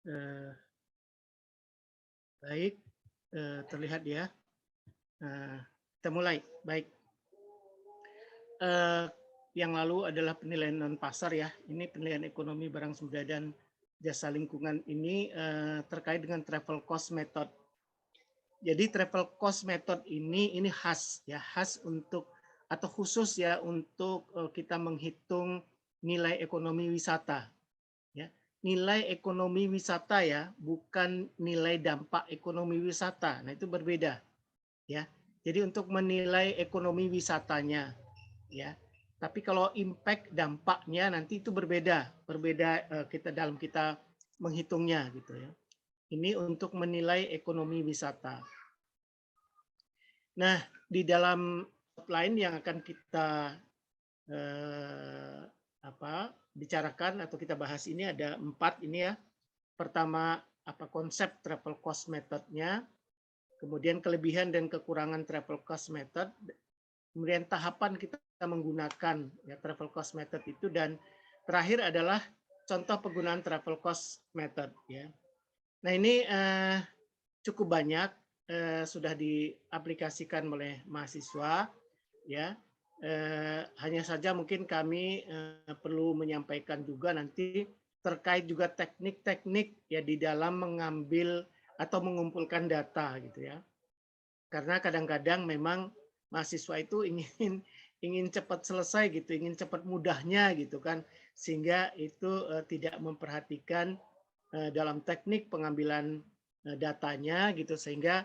Eh, Baik, terlihat ya. Kita mulai. Baik. Yang lalu adalah penilaian non pasar ya. Ini penilaian ekonomi barang sumber dan jasa lingkungan ini terkait dengan travel cost method. Jadi travel cost method ini khas ya, khas untuk atau khusus ya untuk kita menghitung nilai ekonomi wisata. Ya, nilai ekonomi wisata ya, bukan nilai dampak ekonomi wisata. Nah, itu berbeda ya. Jadi untuk menilai ekonomi wisatanya ya. Tapi kalau impact dampaknya nanti itu berbeda kita dalam kita menghitungnya gitu ya. Ini untuk menilai ekonomi wisata. Nah, di dalam outline yang akan kita bicarakan atau kita bahas ini ada 4 ini ya. Pertama, apa konsep travel cost method-nya, kemudian kelebihan dan kekurangan travel cost method, kemudian tahapan kita menggunakan ya travel cost method itu, dan terakhir adalah contoh penggunaan travel cost method ya. Nah, ini cukup banyak sudah diaplikasikan oleh mahasiswa ya. Hanya saja mungkin kami perlu menyampaikan juga nanti terkait juga teknik-teknik ya di dalam mengambil atau mengumpulkan data gitu ya. Karena kadang-kadang memang mahasiswa itu ingin cepat selesai gitu, ingin cepat mudahnya gitu kan, sehingga itu tidak memperhatikan dalam teknik pengambilan datanya gitu, sehingga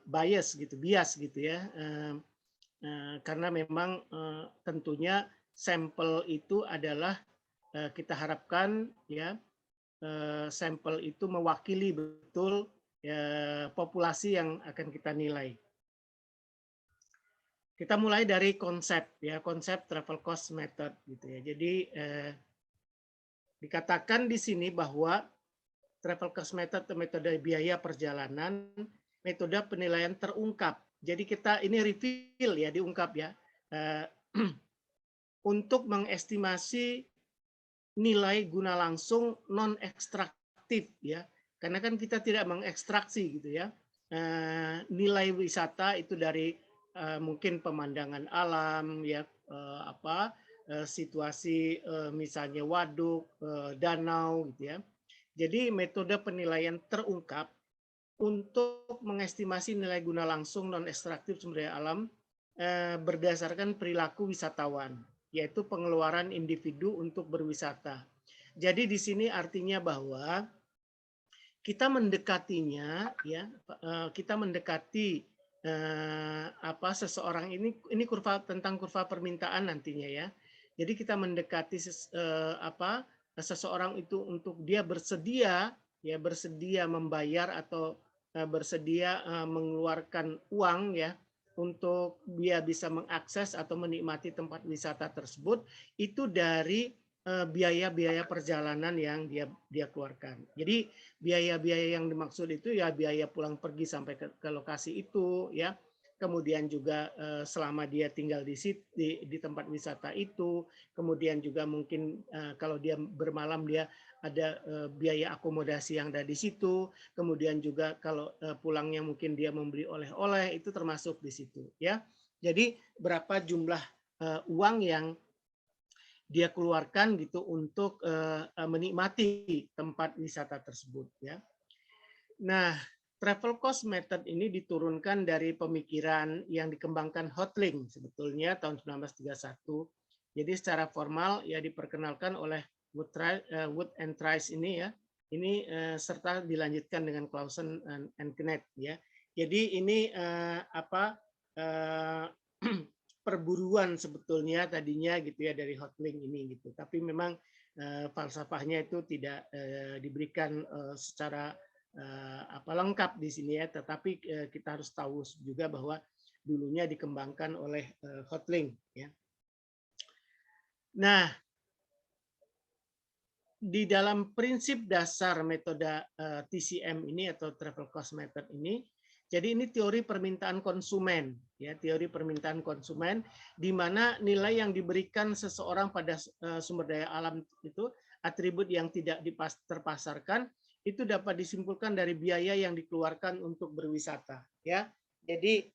bias gitu ya. Karena memang tentunya sampel itu adalah kita harapkan ya sampel itu mewakili betul populasi yang akan kita nilai. Kita mulai dari konsep ya, konsep travel cost method gitu ya. Jadi dikatakan di sini bahwa travel cost method atau metode biaya perjalanan, metode penilaian terungkap. Jadi kita ini reveal ya, diungkap ya, untuk mengestimasi nilai guna langsung non ekstraktif ya, karena kan kita tidak mengekstraksi gitu ya. Nilai wisata itu dari mungkin pemandangan alam ya, situasi misalnya waduk, danau gitu ya. Jadi metode penilaian terungkap untuk mengestimasi nilai guna langsung non ekstraktif sumber daya alam berdasarkan perilaku wisatawan, yaitu pengeluaran individu untuk berwisata. Jadi di sini artinya bahwa kita mendekatinya ya, kita mendekati seseorang ini kurva tentang kurva permintaan nantinya ya. Jadi kita mendekati seseorang itu untuk dia bersedia membayar atau bersedia mengeluarkan uang ya untuk dia bisa mengakses atau menikmati tempat wisata tersebut, itu dari biaya-biaya perjalanan yang dia keluarkan. Jadi biaya-biaya yang dimaksud itu ya biaya pulang pergi sampai ke lokasi itu ya. Kemudian juga selama dia tinggal di tempat wisata itu, kemudian juga mungkin kalau dia bermalam dia ada biaya akomodasi yang ada di situ, kemudian juga kalau pulangnya mungkin dia membeli oleh-oleh, itu termasuk di situ ya. Jadi berapa jumlah uang yang dia keluarkan gitu untuk menikmati tempat wisata tersebut ya. Nah, travel cost method ini diturunkan dari pemikiran yang dikembangkan Hotelling sebetulnya tahun 1931. Jadi secara formal ya diperkenalkan oleh Wood and Trice ini ya. Ini serta dilanjutkan dengan Clausen and Knecht ya. Jadi ini perburuan sebetulnya tadinya gitu ya dari Hotelling ini gitu. Tapi memang falsafahnya itu tidak diberikan secara lengkap di sini ya, tetapi kita harus tahu juga bahwa dulunya dikembangkan oleh Hotelling ya. Nah, di dalam prinsip dasar metode TCM ini atau travel cost method ini, jadi ini teori permintaan konsumen ya, teori permintaan konsumen di mana nilai yang diberikan seseorang pada sumber daya alam itu atribut yang tidak terpasarkan itu dapat disimpulkan dari biaya yang dikeluarkan untuk berwisata, ya. Jadi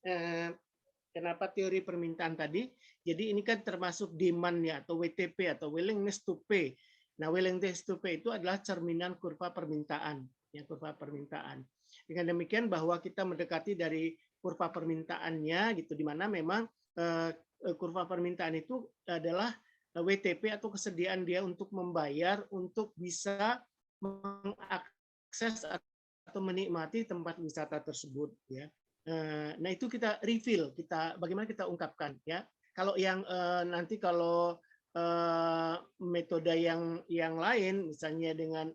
kenapa teori permintaan tadi? Jadi ini kan termasuk demand ya, atau WTP atau willingness to pay. Nah, willingness to pay itu adalah cerminan kurva permintaan, ya, kurva permintaan. Dengan demikian bahwa kita mendekati dari kurva permintaannya gitu, di mana memang kurva permintaan itu adalah WTP atau kesediaan dia untuk membayar untuk bisa mengakses atau menikmati tempat wisata tersebut, ya. Nah, itu kita reveal, bagaimana kita ungkapkan, ya. Kalau yang nanti kalau metode yang lain, misalnya dengan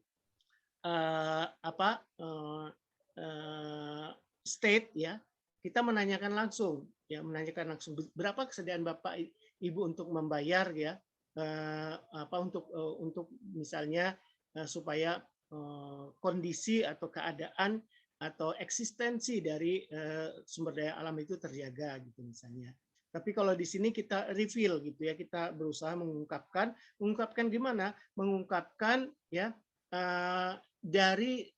state, ya, kita menanyakan langsung, ya, menanyakan langsung berapa kesediaan Bapak Ibu untuk membayar, ya, untuk misalnya supaya kondisi atau keadaan atau eksistensi dari sumber daya alam itu terjaga gitu misalnya. Tapi kalau di sini kita reveal gitu ya, kita berusaha mengungkapkan gimana? Mengungkapkan ya dari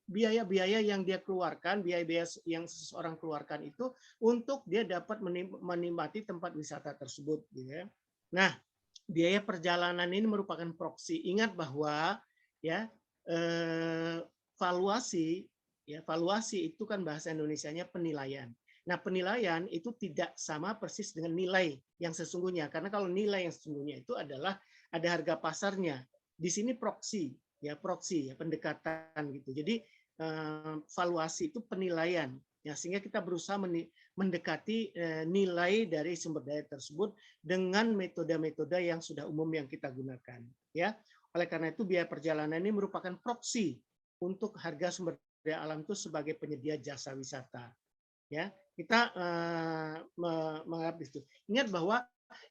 biaya-biaya yang dia keluarkan, biaya-biaya yang seseorang keluarkan itu untuk dia dapat menikmati tempat wisata tersebut gitu ya. Nah, biaya perjalanan ini merupakan proksi. Ingat bahwa ya valuasi itu kan bahasa Indonesianya penilaian. Nah, penilaian itu tidak sama persis dengan nilai yang sesungguhnya, karena kalau nilai yang sesungguhnya itu adalah ada harga pasarnya. Di sini proksi ya, pendekatan gitu. Jadi valuasi itu penilaian, ya, sehingga kita berusaha mendekati nilai dari sumber daya tersebut dengan metode-metode yang sudah umum yang kita gunakan, ya. Oleh karena itu biaya perjalanan ini merupakan proksi untuk harga sumber daya alam itu sebagai penyedia jasa wisata, ya. Kita menganggap itu. Ingat bahwa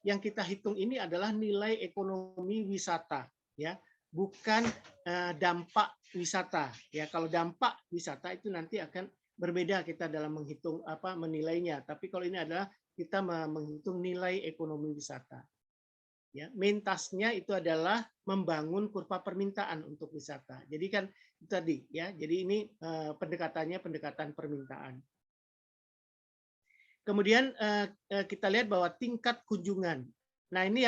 yang kita hitung ini adalah nilai ekonomi wisata, ya, bukan dampak wisata, ya. Kalau dampak wisata itu nanti akan berbeda kita dalam menghitung menilainya, tapi kalau ini adalah kita menghitung nilai ekonomi wisata. Ya, main task-nya itu adalah membangun kurva permintaan untuk wisata. Jadi kan itu tadi ya. Jadi ini pendekatannya pendekatan permintaan. Kemudian kita lihat bahwa tingkat kunjungan. Nah, ini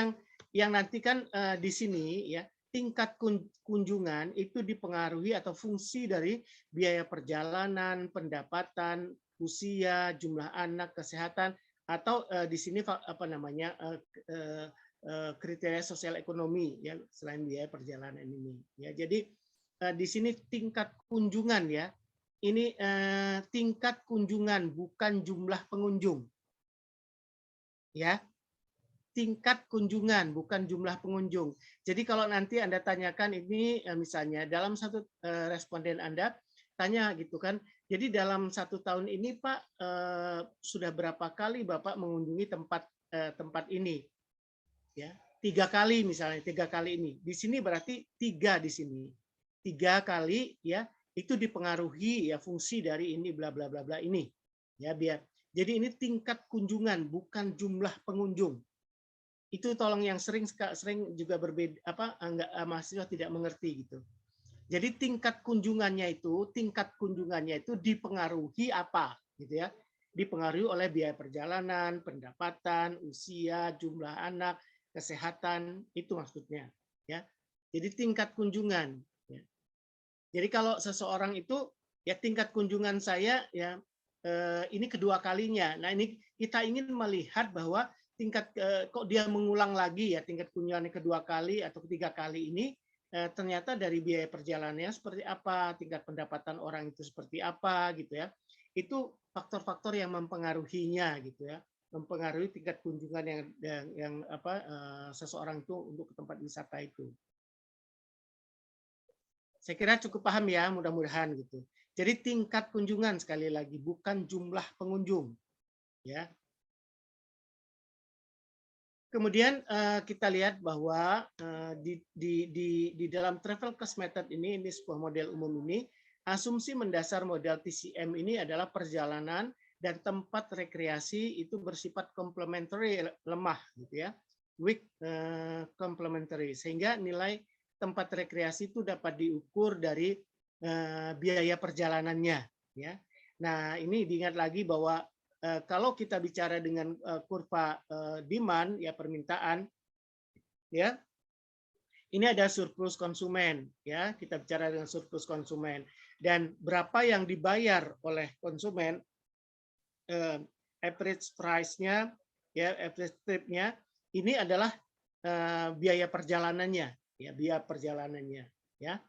yang nanti kan di sini ya, tingkat kunjungan itu dipengaruhi atau fungsi dari biaya perjalanan, pendapatan, usia, jumlah anak, kesehatan, atau di sini kriteria sosial ekonomi ya, selain biaya perjalanan ini ya. Jadi di sini tingkat kunjungan ya. Ini tingkat kunjungan bukan jumlah pengunjung. Ya. Tingkat kunjungan bukan jumlah pengunjung. Jadi kalau nanti Anda tanyakan ini misalnya dalam satu responden Anda tanya gitu kan. Jadi dalam 1 tahun ini Pak sudah berapa kali Bapak mengunjungi tempat ini? Ya, 3 kali misalnya, 3 kali ini. Di sini berarti 3 di sini. 3 kali ya, itu dipengaruhi ya fungsi dari ini bla bla bla bla ini. Ya, biar. Jadi ini tingkat kunjungan bukan jumlah pengunjung. Itu tolong yang sering juga berbeda mahasiswa tidak mengerti gitu. Jadi tingkat kunjungannya itu dipengaruhi apa gitu ya? Dipengaruhi oleh biaya perjalanan, pendapatan, usia, jumlah anak, kesehatan, itu maksudnya ya. Jadi tingkat kunjungan ya. Jadi kalau seseorang itu ya tingkat kunjungan saya ya ini kedua kalinya. Nah, ini kita ingin melihat bahwa tingkat kok dia mengulang lagi ya, tingkat kunjungannya kedua kali atau ketiga kali ini ternyata dari biaya perjalanannya seperti apa, tingkat pendapatan orang itu seperti apa gitu ya. Itu faktor-faktor yang mempengaruhinya gitu ya. Mempengaruhi tingkat kunjungan yang seseorang itu untuk ke tempat wisata itu. Saya kira cukup paham ya, mudah-mudahan gitu. Jadi tingkat kunjungan sekali lagi bukan jumlah pengunjung, ya. Kemudian kita lihat bahwa di dalam travel cost method ini sebuah model umum ini, asumsi mendasar model TCM ini adalah perjalanan dan tempat rekreasi itu bersifat complementary lemah gitu ya, weak complementary, sehingga nilai tempat rekreasi itu dapat diukur dari biaya perjalanannya, ya. Nah, ini diingat lagi bahwa kalau kita bicara dengan kurva demand, ya permintaan, ya, ini ada surplus konsumen, ya. Kita bicara dengan surplus konsumen dan berapa yang dibayar oleh konsumen, average price-nya, ya, average trip-nya, ini adalah biaya perjalanannya, ya, biaya perjalanannya, ya.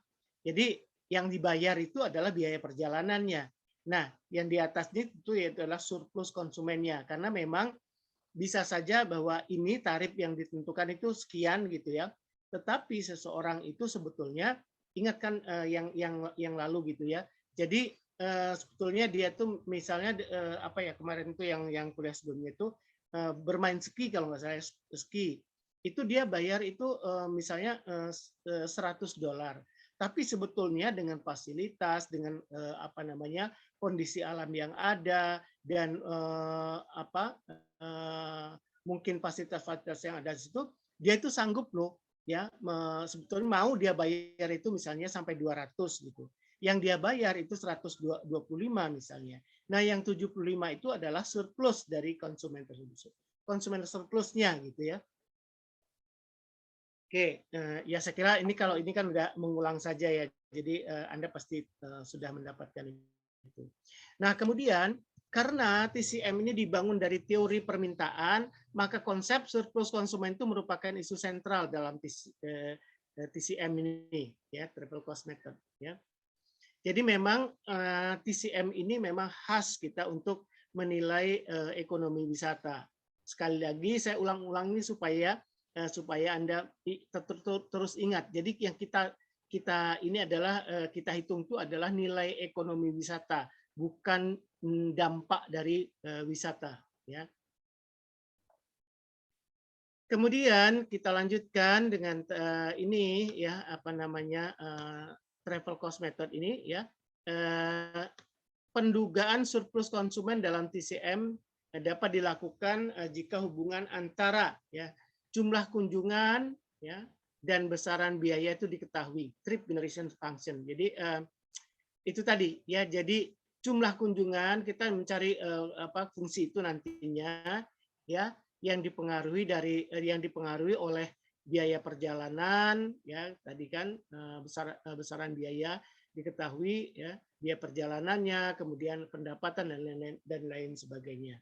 Jadi yang dibayar itu adalah biaya perjalanannya. Nah, yang di atasnya itu adalah surplus konsumennya, karena memang bisa saja bahwa ini tarif yang ditentukan itu sekian gitu ya. Tetapi seseorang itu sebetulnya ingatkan yang lalu gitu ya. Jadi sebetulnya dia tuh misalnya apa ya kemarin itu yang kuliah sebelumnya itu bermain ski kalau nggak salah ski. Itu dia bayar itu misalnya $100. Tapi sebetulnya dengan fasilitas, dengan apa namanya kondisi alam yang ada dan mungkin fasilitas-fasilitas yang ada di situ, dia itu sanggup loh ya sebetulnya mau dia bayar itu misalnya sampai 200 gitu. Yang dia bayar itu 125 misalnya. Nah, yang 75 itu adalah surplus dari konsumen tersebut. Konsumen surplusnya gitu ya. Oke, ya saya kira ini kalau ini kan udah mengulang saja ya. Jadi Anda pasti sudah mendapatkan itu. Nah, kemudian karena TCM ini dibangun dari teori permintaan, maka konsep surplus konsumen itu merupakan isu sentral dalam TCM ini, ya, triple cost method. Ya. Jadi memang TCM ini memang khas kita untuk menilai ekonomi wisata. Sekali lagi saya ulang-ulang ini supaya Anda terus ingat. Jadi yang kita ini adalah kita hitung itu adalah nilai ekonomi wisata, bukan dampak dari wisata, ya. Kemudian kita lanjutkan dengan ini ya apa namanya travel cost method ini ya. Pendugaan surplus konsumen dalam TCM dapat dilakukan jika hubungan antara ya jumlah kunjungan ya dan besaran biaya itu diketahui, trip generation function. Jadi itu tadi ya, jadi jumlah kunjungan kita mencari fungsi itu nantinya ya yang dipengaruhi oleh biaya perjalanan ya tadi kan besaran biaya diketahui ya biaya perjalanannya, kemudian pendapatan dan lain sebagainya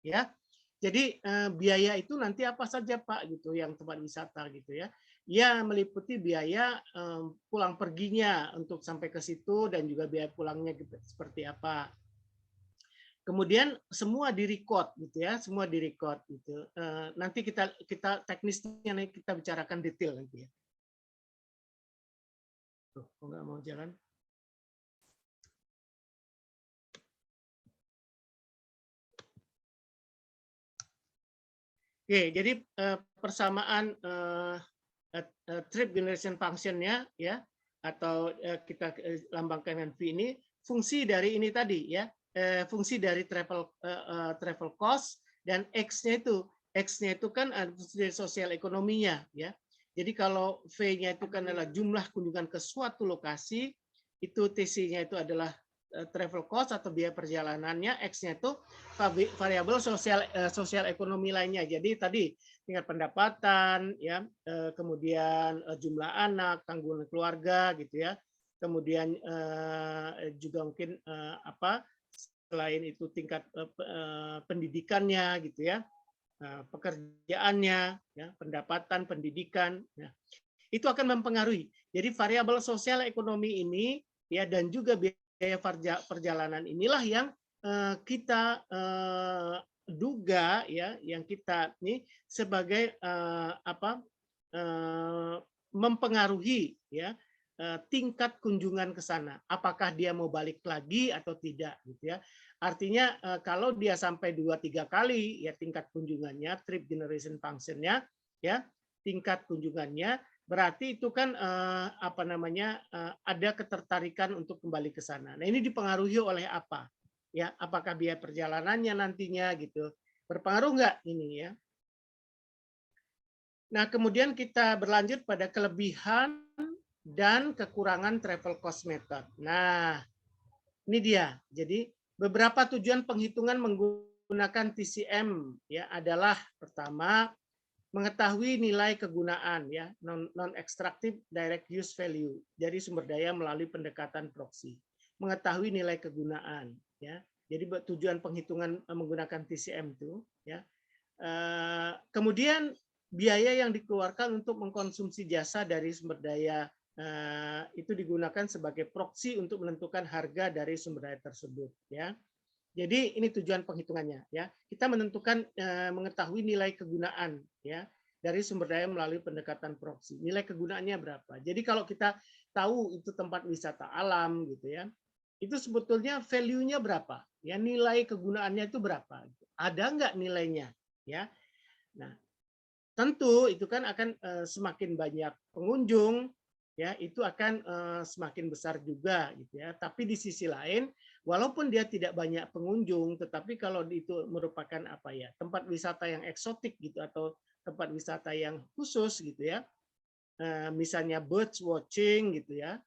ya. Jadi biaya itu nanti apa saja Pak gitu yang tempat wisata gitu ya. Ya meliputi biaya pulang perginya untuk sampai ke situ dan juga biaya pulangnya gitu, seperti apa. Kemudian semua di-record gitu ya, semua di-record gitu. Nanti kita teknisnya kita bicarakan detail nanti ya. Tuh, kok nggak mau jalan? Oke, jadi persamaan trip generation function-nya ya atau kita lambangkan dengan V ini fungsi dari ini tadi ya, fungsi dari travel cost dan X-nya itu kan dari sosial ekonominya ya. Jadi kalau V-nya itu kan adalah jumlah kunjungan ke suatu lokasi, itu TC-nya itu adalah travel cost atau biaya perjalanannya, X-nya itu variabel sosial ekonomi lainnya. Jadi tadi tingkat pendapatan, ya, kemudian jumlah anak, tanggungan keluarga, gitu ya. Kemudian juga mungkin selain itu tingkat pendidikannya, gitu ya, pekerjaannya, ya, pendapatan, pendidikan, ya. Itu akan mempengaruhi. Jadi variabel sosial ekonomi ini, ya, dan juga biaya perjalanan inilah yang kita duga ya, yang kita ini sebagai mempengaruhi ya tingkat kunjungan ke sana. Apakah dia mau balik lagi atau tidak gitu ya. Artinya kalau dia sampai 2-3 kali ya tingkat kunjungannya, trip generation function-nya ya, tingkat kunjungannya berarti itu kan ada ketertarikan untuk kembali ke sana. Nah, ini dipengaruhi oleh apa? Ya, apakah biaya perjalanannya nantinya gitu. Berpengaruh nggak ini ya? Nah, kemudian kita berlanjut pada kelebihan dan kekurangan travel cost method. Nah, ini dia. Jadi beberapa tujuan penghitungan menggunakan TCM ya adalah pertama mengetahui nilai kegunaan ya non extractive direct use value dari sumber daya melalui pendekatan proxy. Mengetahui nilai kegunaan ya. Jadi tujuan penghitungan menggunakan TCM itu ya. Kemudian biaya yang dikeluarkan untuk mengkonsumsi jasa dari sumber daya itu digunakan sebagai proksi untuk menentukan harga dari sumber daya tersebut ya. Jadi ini tujuan penghitungannya ya. Kita menentukan mengetahui nilai kegunaan ya dari sumber daya melalui pendekatan proksi. Nilai kegunaannya berapa? Jadi kalau kita tahu itu tempat wisata alam gitu ya. Itu sebetulnya value-nya berapa? Ya nilai kegunaannya itu berapa? Ada nggak nilainya? Ya. Nah, tentu itu kan akan semakin banyak pengunjung ya itu akan semakin besar juga gitu ya. Tapi di sisi lain walaupun dia tidak banyak pengunjung tetapi kalau itu merupakan apa ya tempat wisata yang eksotik gitu atau tempat wisata yang khusus gitu ya. Misalnya birds watching gitu ya.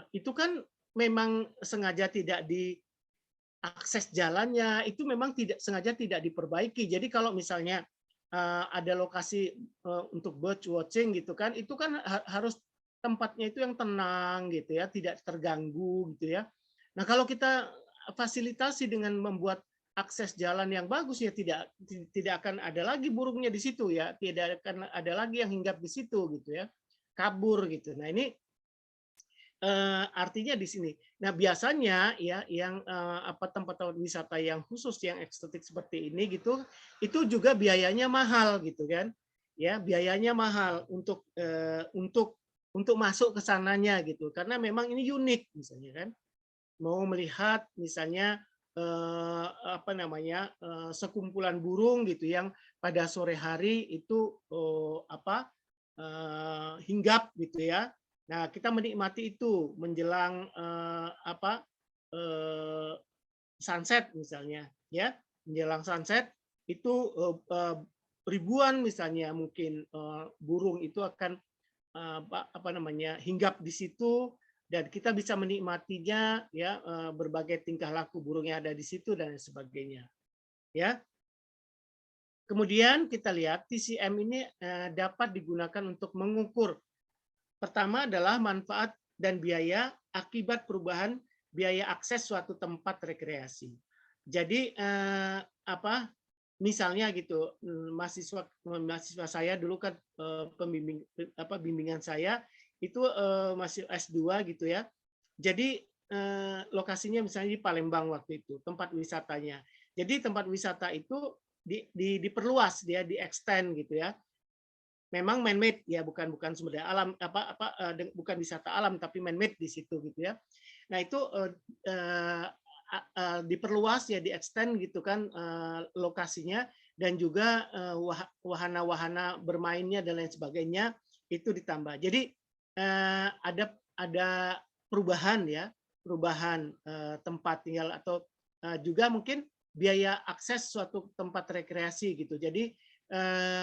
Itu kan memang sengaja tidak di akses jalannya itu memang sengaja tidak diperbaiki. Jadi kalau misalnya ada lokasi untuk bird watching gitu kan, itu kan harus tempatnya itu yang tenang gitu ya, tidak terganggu gitu ya. Nah kalau kita fasilitasi dengan membuat akses jalan yang bagus ya tidak akan ada lagi burungnya di situ ya, tidak akan ada lagi yang hinggap di situ gitu ya, kabur gitu. Nah ini artinya di sini. Nah, biasanya ya yang tempat-tempat wisata yang khusus yang eksotik seperti ini gitu, itu juga biayanya mahal gitu kan. Ya, biayanya mahal untuk masuk ke sananya gitu. Karena memang ini unik misalnya kan. Mau melihat misalnya sekumpulan burung gitu yang pada sore hari itu hinggap gitu ya. Nah, kita menikmati itu menjelang sunset misalnya, ya, menjelang sunset itu ribuan misalnya mungkin burung itu akan hinggap di situ dan kita bisa menikmatinya ya berbagai tingkah laku burung yang ada di situ dan sebagainya, ya. Kemudian kita lihat TCM ini dapat digunakan untuk mengukur. Pertama adalah manfaat dan biaya akibat perubahan biaya akses suatu tempat rekreasi. Jadi misalnya gitu mahasiswa saya dulu kan bimbingan saya itu masih S2 gitu ya. Jadi lokasinya misalnya di Palembang waktu itu tempat wisatanya. Jadi tempat wisata itu diperluas dia di extend gitu ya. Memang man-made ya bukan sumber daya alam bukan wisata alam tapi man-made di situ gitu ya. Nah itu diperluas ya di extend gitu kan lokasinya dan juga wahana-wahana bermainnya dan lain sebagainya itu ditambah. Jadi ada perubahan ya perubahan tempat tinggal atau juga mungkin biaya akses suatu tempat rekreasi gitu. Jadi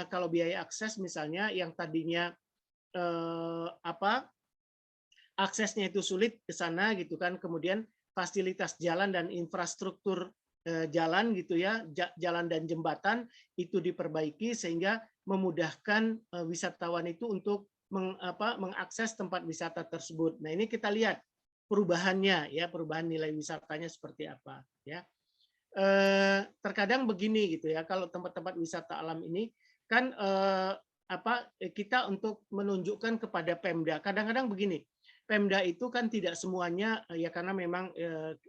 kalau biaya akses misalnya yang tadinya aksesnya itu sulit ke sana gitu kan, kemudian fasilitas jalan dan infrastruktur jalan gitu ya, jalan dan jembatan itu diperbaiki sehingga memudahkan wisatawan itu untuk mengakses tempat wisata tersebut. Nah, ini kita lihat perubahannya ya, perubahan nilai wisatanya seperti apa ya. Terkadang begini gitu ya, kalau tempat-tempat wisata alam ini kan kita untuk menunjukkan kepada Pemda. Kadang-kadang begini, Pemda itu kan tidak semuanya ya karena memang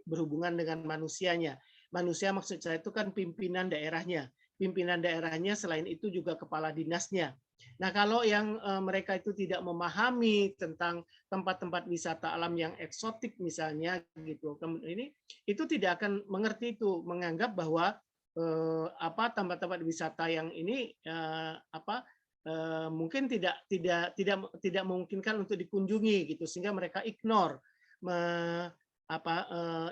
berhubungan dengan manusianya. Manusia maksud saya itu kan pimpinan daerahnya. Pimpinan daerahnya selain itu juga kepala dinasnya. Nah, kalau yang mereka itu tidak memahami tentang tempat-tempat wisata alam yang eksotik misalnya gitu. Ini itu tidak akan mengerti itu, menganggap bahwa tempat-tempat wisata yang ini mungkin tidak memungkinkan untuk dikunjungi gitu sehingga mereka ignore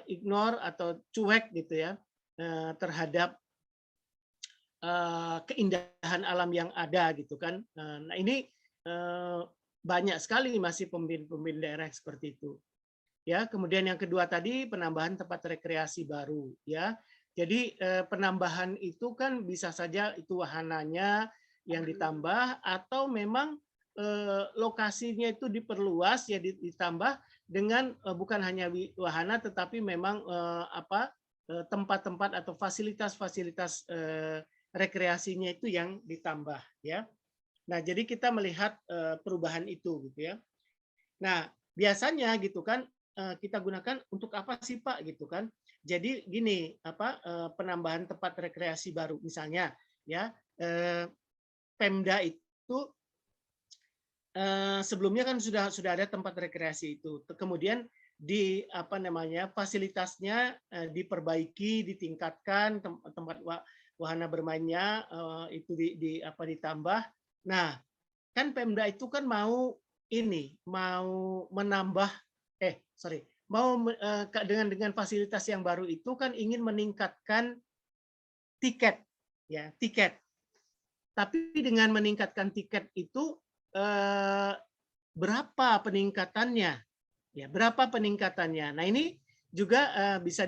ignore atau cuek gitu ya terhadap keindahan alam yang ada gitu kan. Nah ini banyak sekali masih pemimpin-pemimpin daerah seperti itu. Ya, kemudian yang kedua tadi penambahan tempat rekreasi baru, ya. Jadi penambahan itu kan bisa saja itu wahananya yang ditambah atau memang lokasinya itu diperluas ya ditambah dengan bukan hanya wahana tetapi memang tempat-tempat atau fasilitas-fasilitas rekreasinya itu yang ditambah ya. Nah, jadi kita melihat perubahan itu gitu ya. Nah, biasanya gitu kan kita gunakan untuk apa sih Pak gitu kan. Jadi gini, penambahan tempat rekreasi baru misalnya ya Pemda itu sebelumnya kan sudah ada tempat rekreasi itu. Kemudian di fasilitasnya diperbaiki, ditingkatkan tempat wahana bermainnya itu ditambah. Nah, kan Pemda itu kan mau menambah dengan fasilitas yang baru itu kan ingin meningkatkan tiket ya, tiket. Tapi dengan meningkatkan tiket itu berapa peningkatannya? Ya, berapa peningkatannya? Nah, ini juga bisa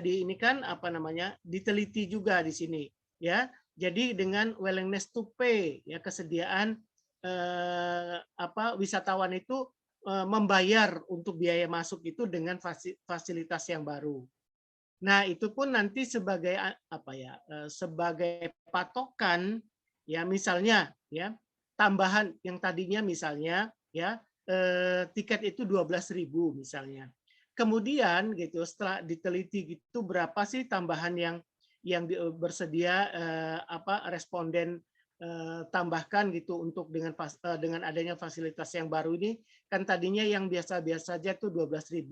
diteliti juga di sini ya. Jadi dengan willingness to pay ya, kesediaan wisatawan itu membayar untuk biaya masuk itu dengan fasilitas yang baru. Nah, itu pun nanti sebagai sebagai patokan ya, misalnya ya, tambahan yang tadinya misalnya ya tiket itu 12.000 misalnya. Kemudian gitu setelah diteliti gitu berapa sih tambahan yang bersedia responden tambahkan gitu untuk dengan adanya fasilitas yang baru ini. Kan tadinya yang biasa-biasa saja tuh 12.000,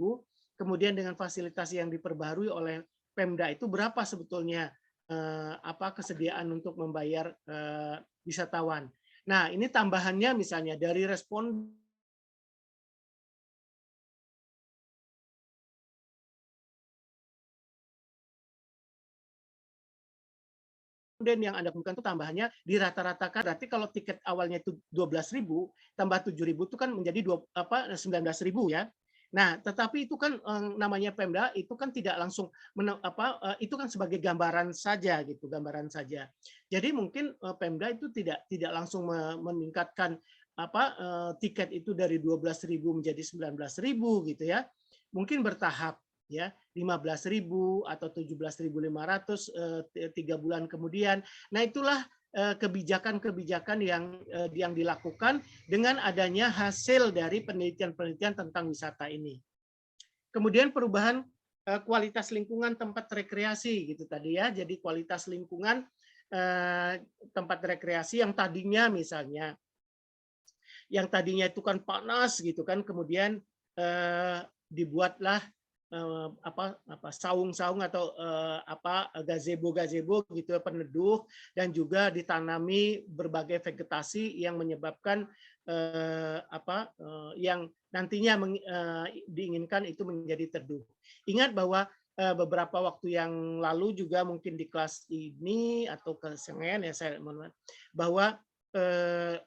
kemudian dengan fasilitas yang diperbarui oleh Pemda itu berapa sebetulnya kesediaan untuk membayar wisatawan. Nah, ini tambahannya misalnya dari respon yang Anda bukan itu tambahannya dirata-ratakan. Berarti kalau tiket awalnya itu 12.000 tambah 7.000 itu kan menjadi 19.000 ya. Nah, tetapi itu kan namanya Pemda itu kan tidak langsung itu kan sebagai gambaran saja gitu, gambaran saja. Jadi mungkin Pemda itu tidak langsung meningkatkan tiket itu dari 12.000 menjadi 19.000 gitu ya. Mungkin bertahap ya, 15.000 atau 17.500 3 bulan kemudian. Nah, itulah kebijakan-kebijakan yang dilakukan dengan adanya hasil dari penelitian-penelitian tentang wisata ini. Kemudian perubahan kualitas lingkungan tempat rekreasi gitu tadi ya. Jadi kualitas lingkungan tempat rekreasi yang tadinya misalnya itu kan panas gitu kan, kemudian dibuatlah saung-saung atau gazebo gitu peneduh, dan juga ditanami berbagai vegetasi yang menyebabkan yang nantinya diinginkan itu menjadi teduh. Ingat bahwa beberapa waktu yang lalu juga mungkin di kelas ini atau ke Senin ya saya bahwa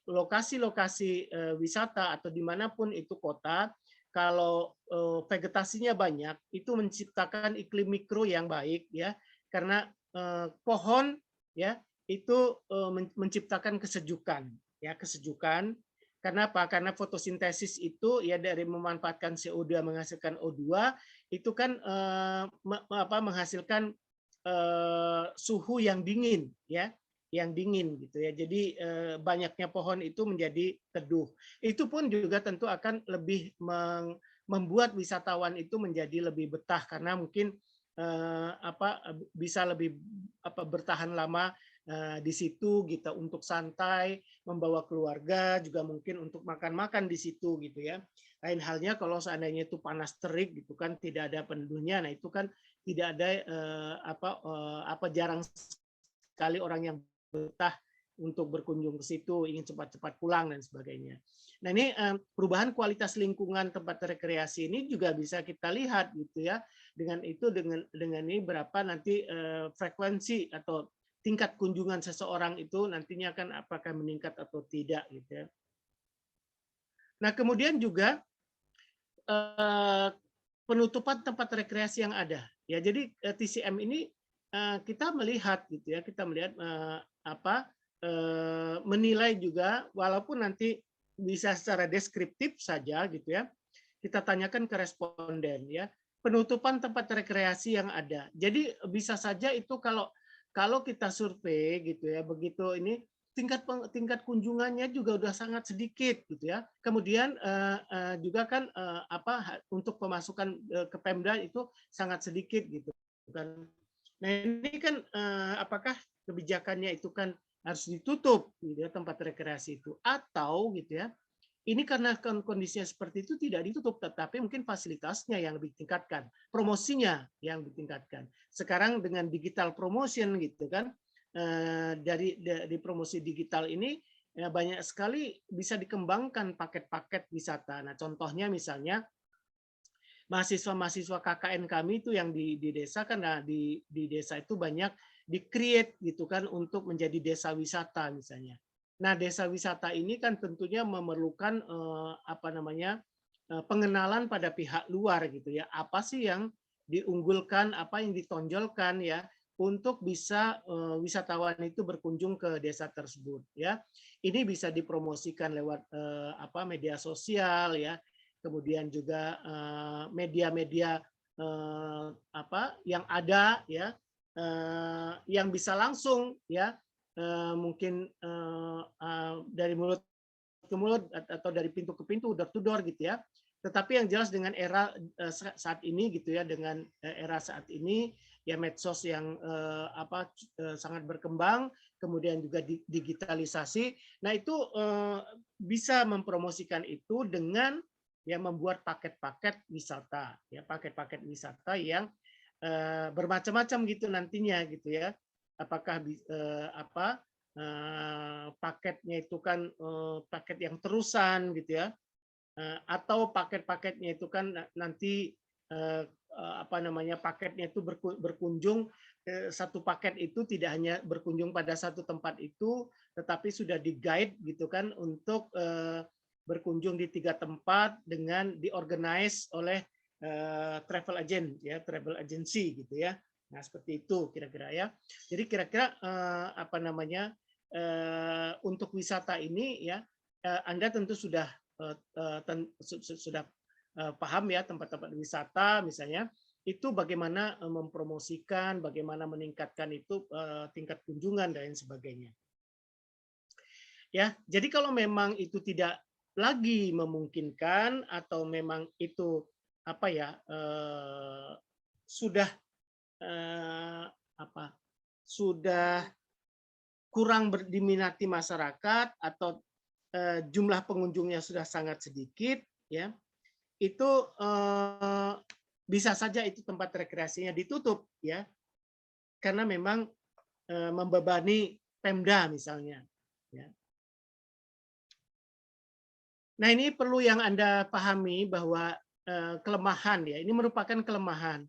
lokasi-lokasi wisata atau dimanapun itu kota, kalau vegetasinya banyak itu menciptakan iklim mikro yang baik ya, karena pohon ya itu menciptakan kesejukan ya, kesejukan. Karena apa? Karena fotosintesis itu ya dari memanfaatkan CO2 menghasilkan O2 itu kan menghasilkan suhu yang dingin ya, yang dingin gitu ya. Jadi banyaknya pohon itu menjadi teduh. Itu pun juga tentu akan lebih membuat wisatawan itu menjadi lebih betah karena mungkin bisa lebih bertahan lama di situ gitu untuk santai, membawa keluarga, juga mungkin untuk makan-makan di situ gitu ya. Lain halnya kalau seandainya itu panas terik gitu kan, tidak ada penduduhnya. Nah, itu kan tidak ada jarang sekali orang yang betah untuk berkunjung ke situ, ingin cepat-cepat pulang dan sebagainya. Nah, ini perubahan kualitas lingkungan tempat rekreasi ini juga bisa kita lihat gitu ya. Dengan itu dengan ini berapa nanti frekuensi atau tingkat kunjungan seseorang itu nantinya kan apakah meningkat atau tidak gitu ya. Nah, kemudian juga penutupan tempat rekreasi yang ada. Ya, jadi TCM ini kita melihat gitu ya, kita melihat menilai juga, walaupun nanti bisa secara deskriptif saja gitu ya, kita tanyakan ke responden ya, penutupan tempat rekreasi yang ada. Jadi bisa saja itu kalau kita survei gitu ya, begitu ini tingkat kunjungannya juga udah sangat sedikit gitu ya. Kemudian juga kan untuk pemasukan ke Pemda itu sangat sedikit gitu kan. Nah, ini kan apakah kebijakannya itu kan harus ditutup gitu ya, tempat rekreasi itu, atau gitu ya, ini karena kondisinya seperti itu tidak ditutup, tetapi mungkin fasilitasnya yang lebih ditingkatkan, promosinya yang ditingkatkan. Sekarang dengan digital promotion gitu kan, dari promosi digital ini banyak sekali bisa dikembangkan paket-paket wisata. Nah, contohnya misalnya mahasiswa-mahasiswa KKN kami itu yang di desa kan, nah di desa itu banyak di-create gitu kan untuk menjadi desa wisata misalnya. Nah, desa wisata ini kan tentunya memerlukan pengenalan pada pihak luar gitu ya. Apa sih yang diunggulkan, apa yang ditonjolkan ya untuk bisa wisatawan itu berkunjung ke desa tersebut ya. Ini bisa dipromosikan lewat media sosial ya. Kemudian juga media-media yang ada ya, yang bisa langsung ya, mungkin dari mulut ke mulut atau dari pintu ke pintu, door to door gitu ya. Tetapi yang jelas dengan era saat ini gitu ya, dengan era saat ini ya, medsos yang sangat berkembang, kemudian juga digitalisasi. Nah, itu bisa mempromosikan itu dengan ya membuat paket-paket wisata ya, paket-paket wisata yang bermacam-macam gitu nantinya gitu ya. Apakah paketnya itu kan paket yang terusan gitu ya, atau paket-paketnya itu kan nanti paketnya itu berkunjung, satu paket itu tidak hanya berkunjung pada satu tempat itu, tetapi sudah di-guide gitu kan untuk berkunjung di 3 tempat dengan diorganize oleh travel agent ya, travel agency gitu ya. Nah, seperti itu kira-kira ya. Jadi kira-kira untuk wisata ini ya, Anda tentu sudah paham ya, tempat-tempat wisata misalnya itu bagaimana mempromosikan, bagaimana meningkatkan itu tingkat kunjungan dan lain sebagainya. Ya, jadi kalau memang itu tidak lagi memungkinkan atau memang itu sudah sudah kurang diminati masyarakat atau jumlah pengunjungnya sudah sangat sedikit ya, itu bisa saja itu tempat rekreasinya ditutup ya, karena memang membebani Pemda misalnya ya. Nah, ini perlu yang Anda pahami bahwa kelemahan ya, ini merupakan kelemahan.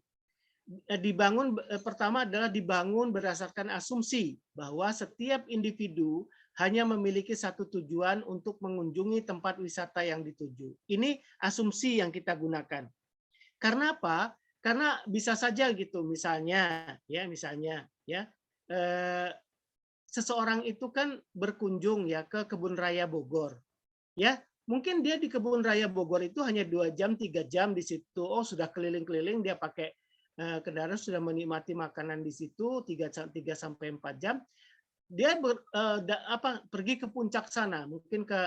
Pertama adalah dibangun berdasarkan asumsi bahwa setiap individu hanya memiliki satu tujuan untuk mengunjungi tempat wisata yang dituju. Ini asumsi yang kita gunakan. Karena apa? Karena bisa saja gitu, misalnya seseorang itu kan berkunjung ya ke Kebun Raya Bogor. Ya, mungkin dia di Kebun Raya Bogor itu hanya 2 jam, 3 jam di situ. Oh, sudah keliling-keliling, dia pakai kendaraan, sudah menikmati makanan di situ 3 sampai 4 jam. Dia pergi ke puncak sana, mungkin ke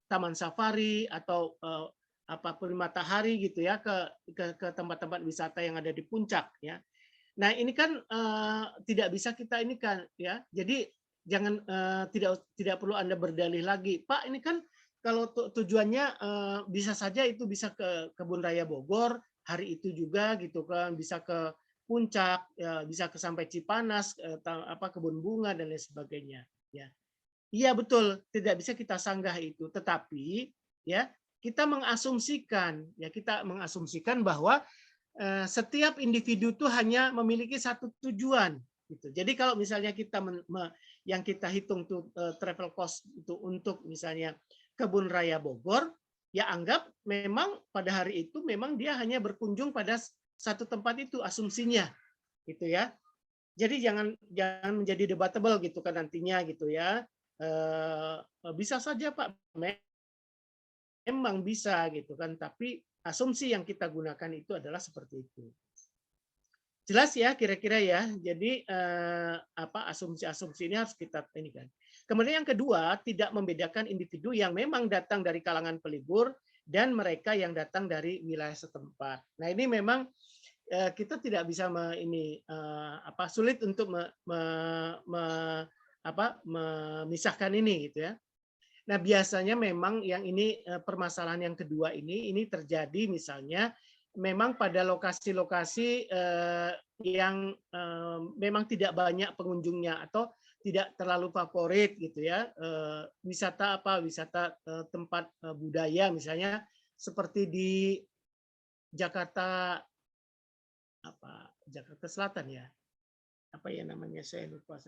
Taman Safari atau Matahari gitu ya, ke tempat-tempat wisata yang ada di puncak ya. Nah, ini kan tidak bisa kita ini kan ya. Jadi jangan tidak perlu Anda berdalih lagi, Pak, ini kan kalau tujuannya bisa saja itu bisa ke Kebun Raya Bogor hari itu juga gitu kan, bisa ke puncak ya, bisa ke sampai Cipanas, kebun bunga dan lain sebagainya ya. Iya betul, tidak bisa kita sanggah itu, tetapi ya kita mengasumsikan bahwa setiap individu itu hanya memiliki satu tujuan gitu. Jadi kalau misalnya kita yang kita hitung tuh travel cost itu untuk misalnya Kebun Raya Bogor, ya anggap memang pada hari itu memang dia hanya berkunjung pada satu tempat itu asumsinya, gitu ya. Jadi jangan menjadi debatable gitu kan nantinya gitu ya. Bisa saja Pak, memang bisa gitu kan, tapi asumsi yang kita gunakan itu adalah seperti itu. Jelas ya kira-kira ya. Jadi asumsi-asumsi ini harus kita ini kan. Kemudian yang kedua, tidak membedakan individu yang memang datang dari kalangan pelibur dan mereka yang datang dari wilayah setempat. Nah, ini memang kita tidak bisa sulit untuk memisahkan ini gitu ya. Nah, biasanya memang yang ini permasalahan yang kedua ini terjadi misalnya memang pada lokasi-lokasi yang memang tidak banyak pengunjungnya atau tidak terlalu favorit gitu ya. Wisata tempat budaya misalnya seperti di Jakarta Jakarta Selatan ya. Apa ya namanya saya lupa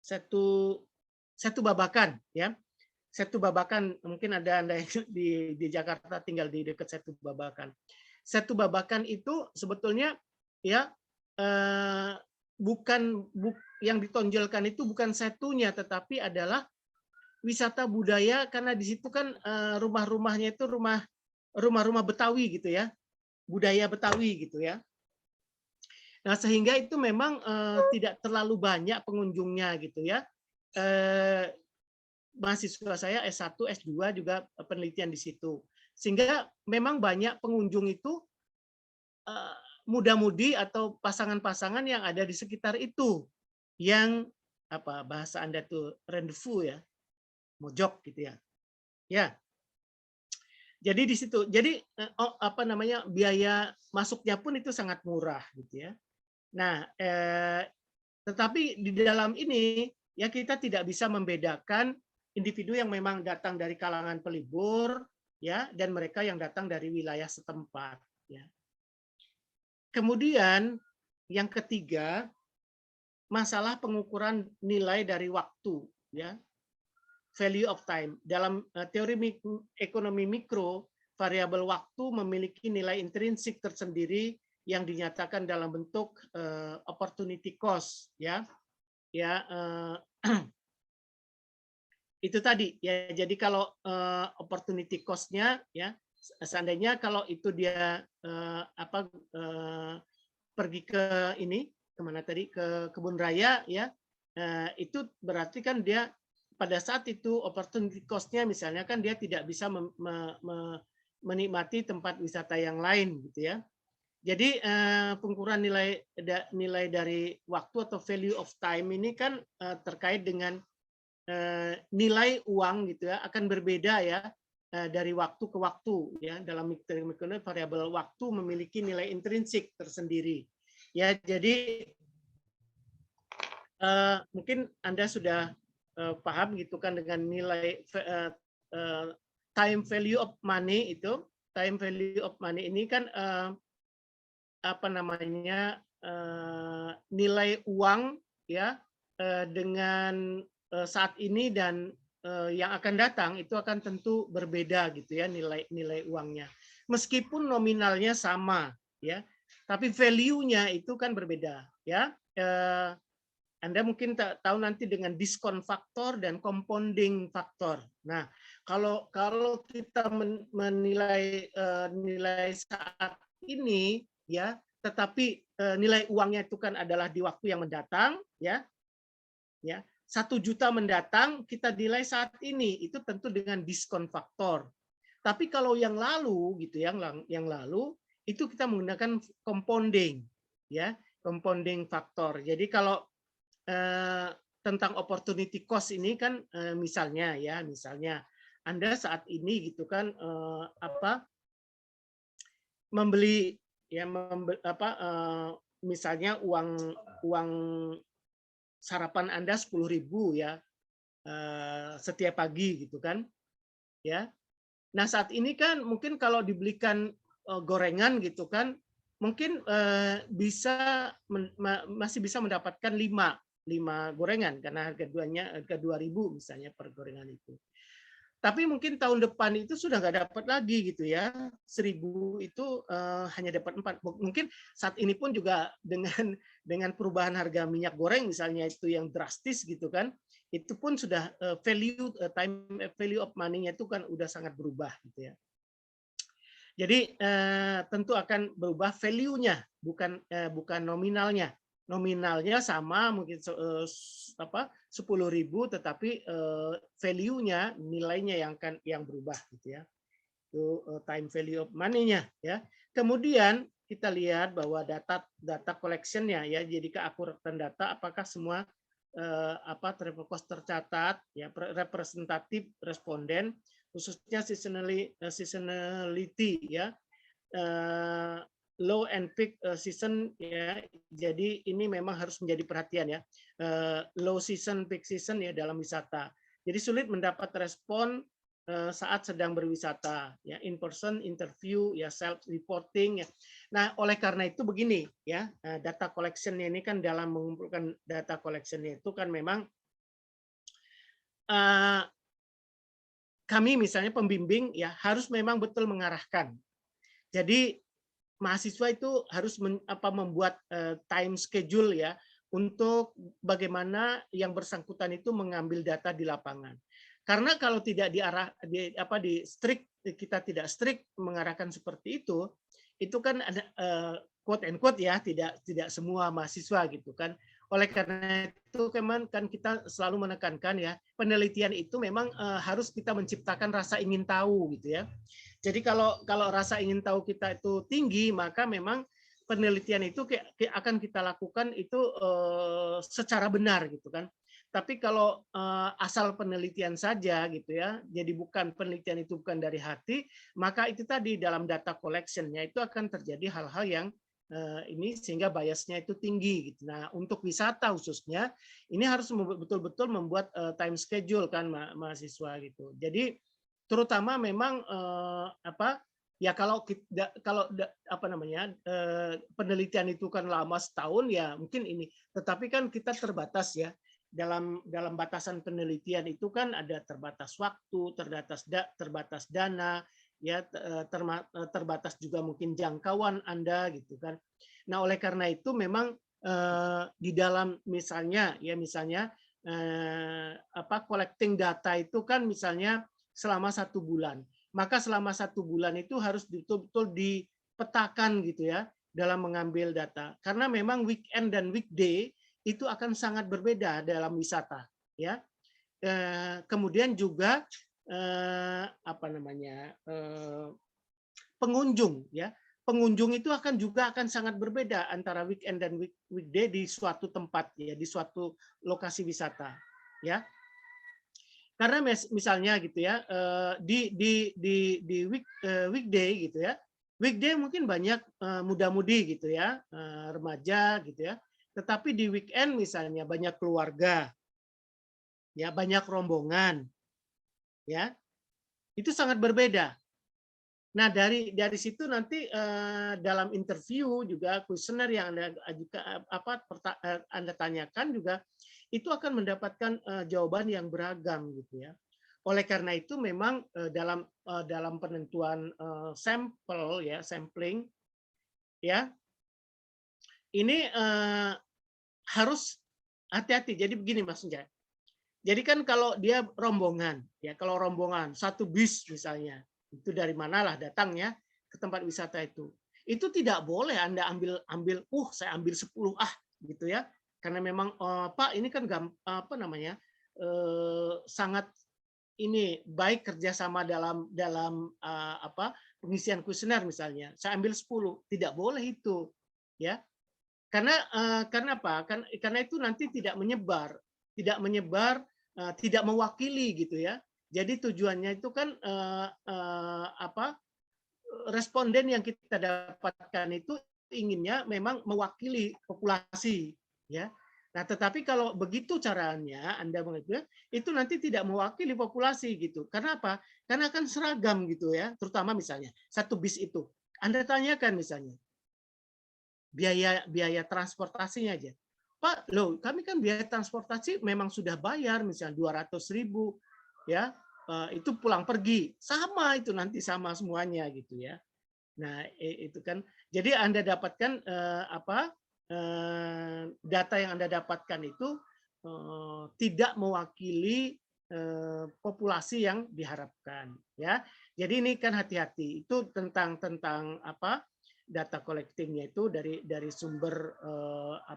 Setu Babakan ya. Setu Babakan, mungkin ada Anda yang di Jakarta tinggal di dekat Setu Babakan. Setu Babakan itu sebetulnya ya yang ditonjolkan itu bukan setunya, tetapi adalah wisata budaya karena di situ kan rumah-rumahnya itu rumah-rumah Betawi gitu ya, budaya Betawi gitu ya. Nah sehingga itu memang tidak terlalu banyak pengunjungnya gitu ya. Mahasiswa saya S1, S2 juga penelitian di situ. Sehingga memang banyak pengunjung itu muda-mudi atau pasangan-pasangan yang ada di sekitar itu yang bahasa Anda tuh rendezvous ya, mojok gitu ya. Ya. Jadi di situ. Jadi biaya masuknya pun itu sangat murah gitu ya. Nah, tetapi di dalam ini ya kita tidak bisa membedakan individu yang memang datang dari kalangan pelibur ya dan mereka yang datang dari wilayah setempat ya. Kemudian yang ketiga, masalah pengukuran nilai dari waktu ya. Value of time. Dalam teori ekonomi mikro, variabel waktu memiliki nilai intrinsik tersendiri yang dinyatakan dalam bentuk opportunity cost ya. Ya itu tadi ya. Jadi kalau opportunity cost-nya ya seandainya kalau itu dia pergi ke kemana tadi, ke Kebun Raya ya, itu berarti kan dia pada saat itu opportunity cost-nya misalnya kan dia tidak bisa menikmati tempat wisata yang lain gitu ya. Jadi pengukuran nilai dari waktu atau value of time ini kan terkait dengan nilai uang gitu ya, akan berbeda ya dari waktu ke waktu ya. Dalam ekonomi variabel waktu memiliki nilai intrinsik tersendiri ya. Jadi mungkin Anda sudah paham gitu kan dengan nilai time value of money itu. Time value of money ini kan nilai uang ya dengan saat ini dan yang akan datang itu akan tentu berbeda gitu ya nilai uangnya. Meskipun nominalnya sama ya, tapi value-nya itu kan berbeda ya. Anda mungkin tahu nanti dengan diskon faktor dan compounding faktor. Nah, kalau kita menilai nilai saat ini ya, tetapi nilai uangnya itu kan adalah di waktu yang mendatang ya. Ya, 1 juta mendatang kita nilai saat ini itu tentu dengan diskon faktor. Tapi kalau yang lalu gitu yang lalu itu kita menggunakan compounding ya, compounding faktor. Jadi kalau tentang opportunity cost ini kan misalnya Anda saat ini gitu kan membeli ya misalnya uang sarapan Anda 10.000 ya setiap pagi gitu kan ya. Nah saat ini kan mungkin kalau dibelikan gorengan gitu kan mungkin masih bisa mendapatkan 5 gorengan karena harga 2.000 misalnya per gorengan itu. Tapi mungkin tahun depan itu sudah nggak dapat lagi gitu ya. 1.000 itu hanya dapat 4. Mungkin saat ini pun juga dengan perubahan harga minyak goreng misalnya itu yang drastis gitu kan, itu pun sudah value of money-nya itu kan udah sangat berubah gitu ya. Jadi tentu akan berubah value-nya, bukan nominalnya. Nominalnya sama mungkin 10.000, tetapi value-nya, nilainya yang berubah gitu ya. Itu time value of money-nya ya. Kemudian kita lihat bahwa data collection-nya ya, jadi keakuratan data apakah semua travel cost tercatat ya, representatif responden khususnya seasonality ya, low and peak season ya. Jadi ini memang harus menjadi perhatian ya, low season, peak season ya dalam wisata. Jadi sulit mendapat respon saat sedang berwisata ya, in person interview ya, self reporting ya. Nah, oleh karena itu begini ya, data collection ini kan dalam mengumpulkan data collection itu kan memang kami misalnya pembimbing ya harus memang betul mengarahkan. Jadi mahasiswa itu harus membuat time schedule ya untuk bagaimana yang bersangkutan itu mengambil data di lapangan. Karena kalau tidak kita tidak strict mengarahkan seperti itu kan ada quote and quote ya, tidak semua mahasiswa gitu kan. Oleh karena itu kan kita selalu menekankan ya, penelitian itu memang harus kita menciptakan rasa ingin tahu gitu ya. Jadi kalau rasa ingin tahu kita itu tinggi, maka memang penelitian itu akan kita lakukan itu secara benar gitu kan. Tapi kalau asal penelitian saja gitu ya, jadi penelitian itu bukan dari hati, maka itu tadi dalam data collection-nya itu akan terjadi hal-hal yang ini sehingga biasnya itu tinggi gitu. Nah, untuk wisata khususnya ini harus betul-betul membuat time schedule kan mahasiswa gitu. Jadi terutama memang ya kalau penelitian itu kan lama setahun ya mungkin ini, tetapi kan kita terbatas ya dalam batasan penelitian itu kan ada terbatas waktu, terbatas dana, ya terbatas juga mungkin jangkauan Anda gitu kan. Nah, oleh karena itu memang di dalam misalnya collecting data itu kan misalnya selama 1 bulan. Maka selama 1 bulan itu harus betul-betul dipetakan gitu ya dalam mengambil data. Karena memang weekend dan weekday itu akan sangat berbeda dalam wisata ya. Kemudian juga pengunjung ya, pengunjung itu akan sangat berbeda antara weekend dan weekday di suatu tempat ya, di suatu lokasi wisata ya. Karena misalnya gitu ya, di weekday gitu ya, weekday mungkin banyak muda-mudi gitu ya, remaja gitu ya, tetapi di weekend misalnya banyak keluarga ya, banyak rombongan ya, itu sangat berbeda. Nah, dari situ nanti dalam interview juga kuesioner yang Anda tanyakan juga itu akan mendapatkan jawaban yang beragam gitu ya. Oleh karena itu memang dalam penentuan sampel ya, sampling ya, ini harus hati-hati. Jadi begini maksudnya. Jadi kan kalau dia rombongan, ya kalau rombongan 1 bis misalnya, itu dari manalah datangnya ke tempat wisata itu tidak boleh Anda ambil saya ambil 10 gitu ya, karena memang Pak ini kan sangat ini baik kerjasama dalam pengisian kuesioner misalnya, saya ambil 10, tidak boleh itu ya. Karena apa? Karena itu nanti tidak menyebar, tidak mewakili gitu ya. Jadi tujuannya itu kan responden yang kita dapatkan itu inginnya memang mewakili populasi ya. Nah, tetapi kalau begitu caranya Anda mengajukan itu nanti tidak mewakili populasi gitu. Karena apa? Karena akan seragam gitu ya, terutama misalnya 1 bis itu. Anda tanyakan misalnya, biaya biaya transportasinya aja. Pak, loh kami kan biaya transportasi memang sudah bayar misalnya 200.000 ya, itu pulang pergi. Sama itu nanti sama semuanya gitu ya. Nah, itu kan jadi Anda dapatkan data yang Anda dapatkan itu tidak mewakili populasi yang diharapkan ya. Jadi ini kan hati-hati. Itu tentang apa data collectingnya itu dari sumber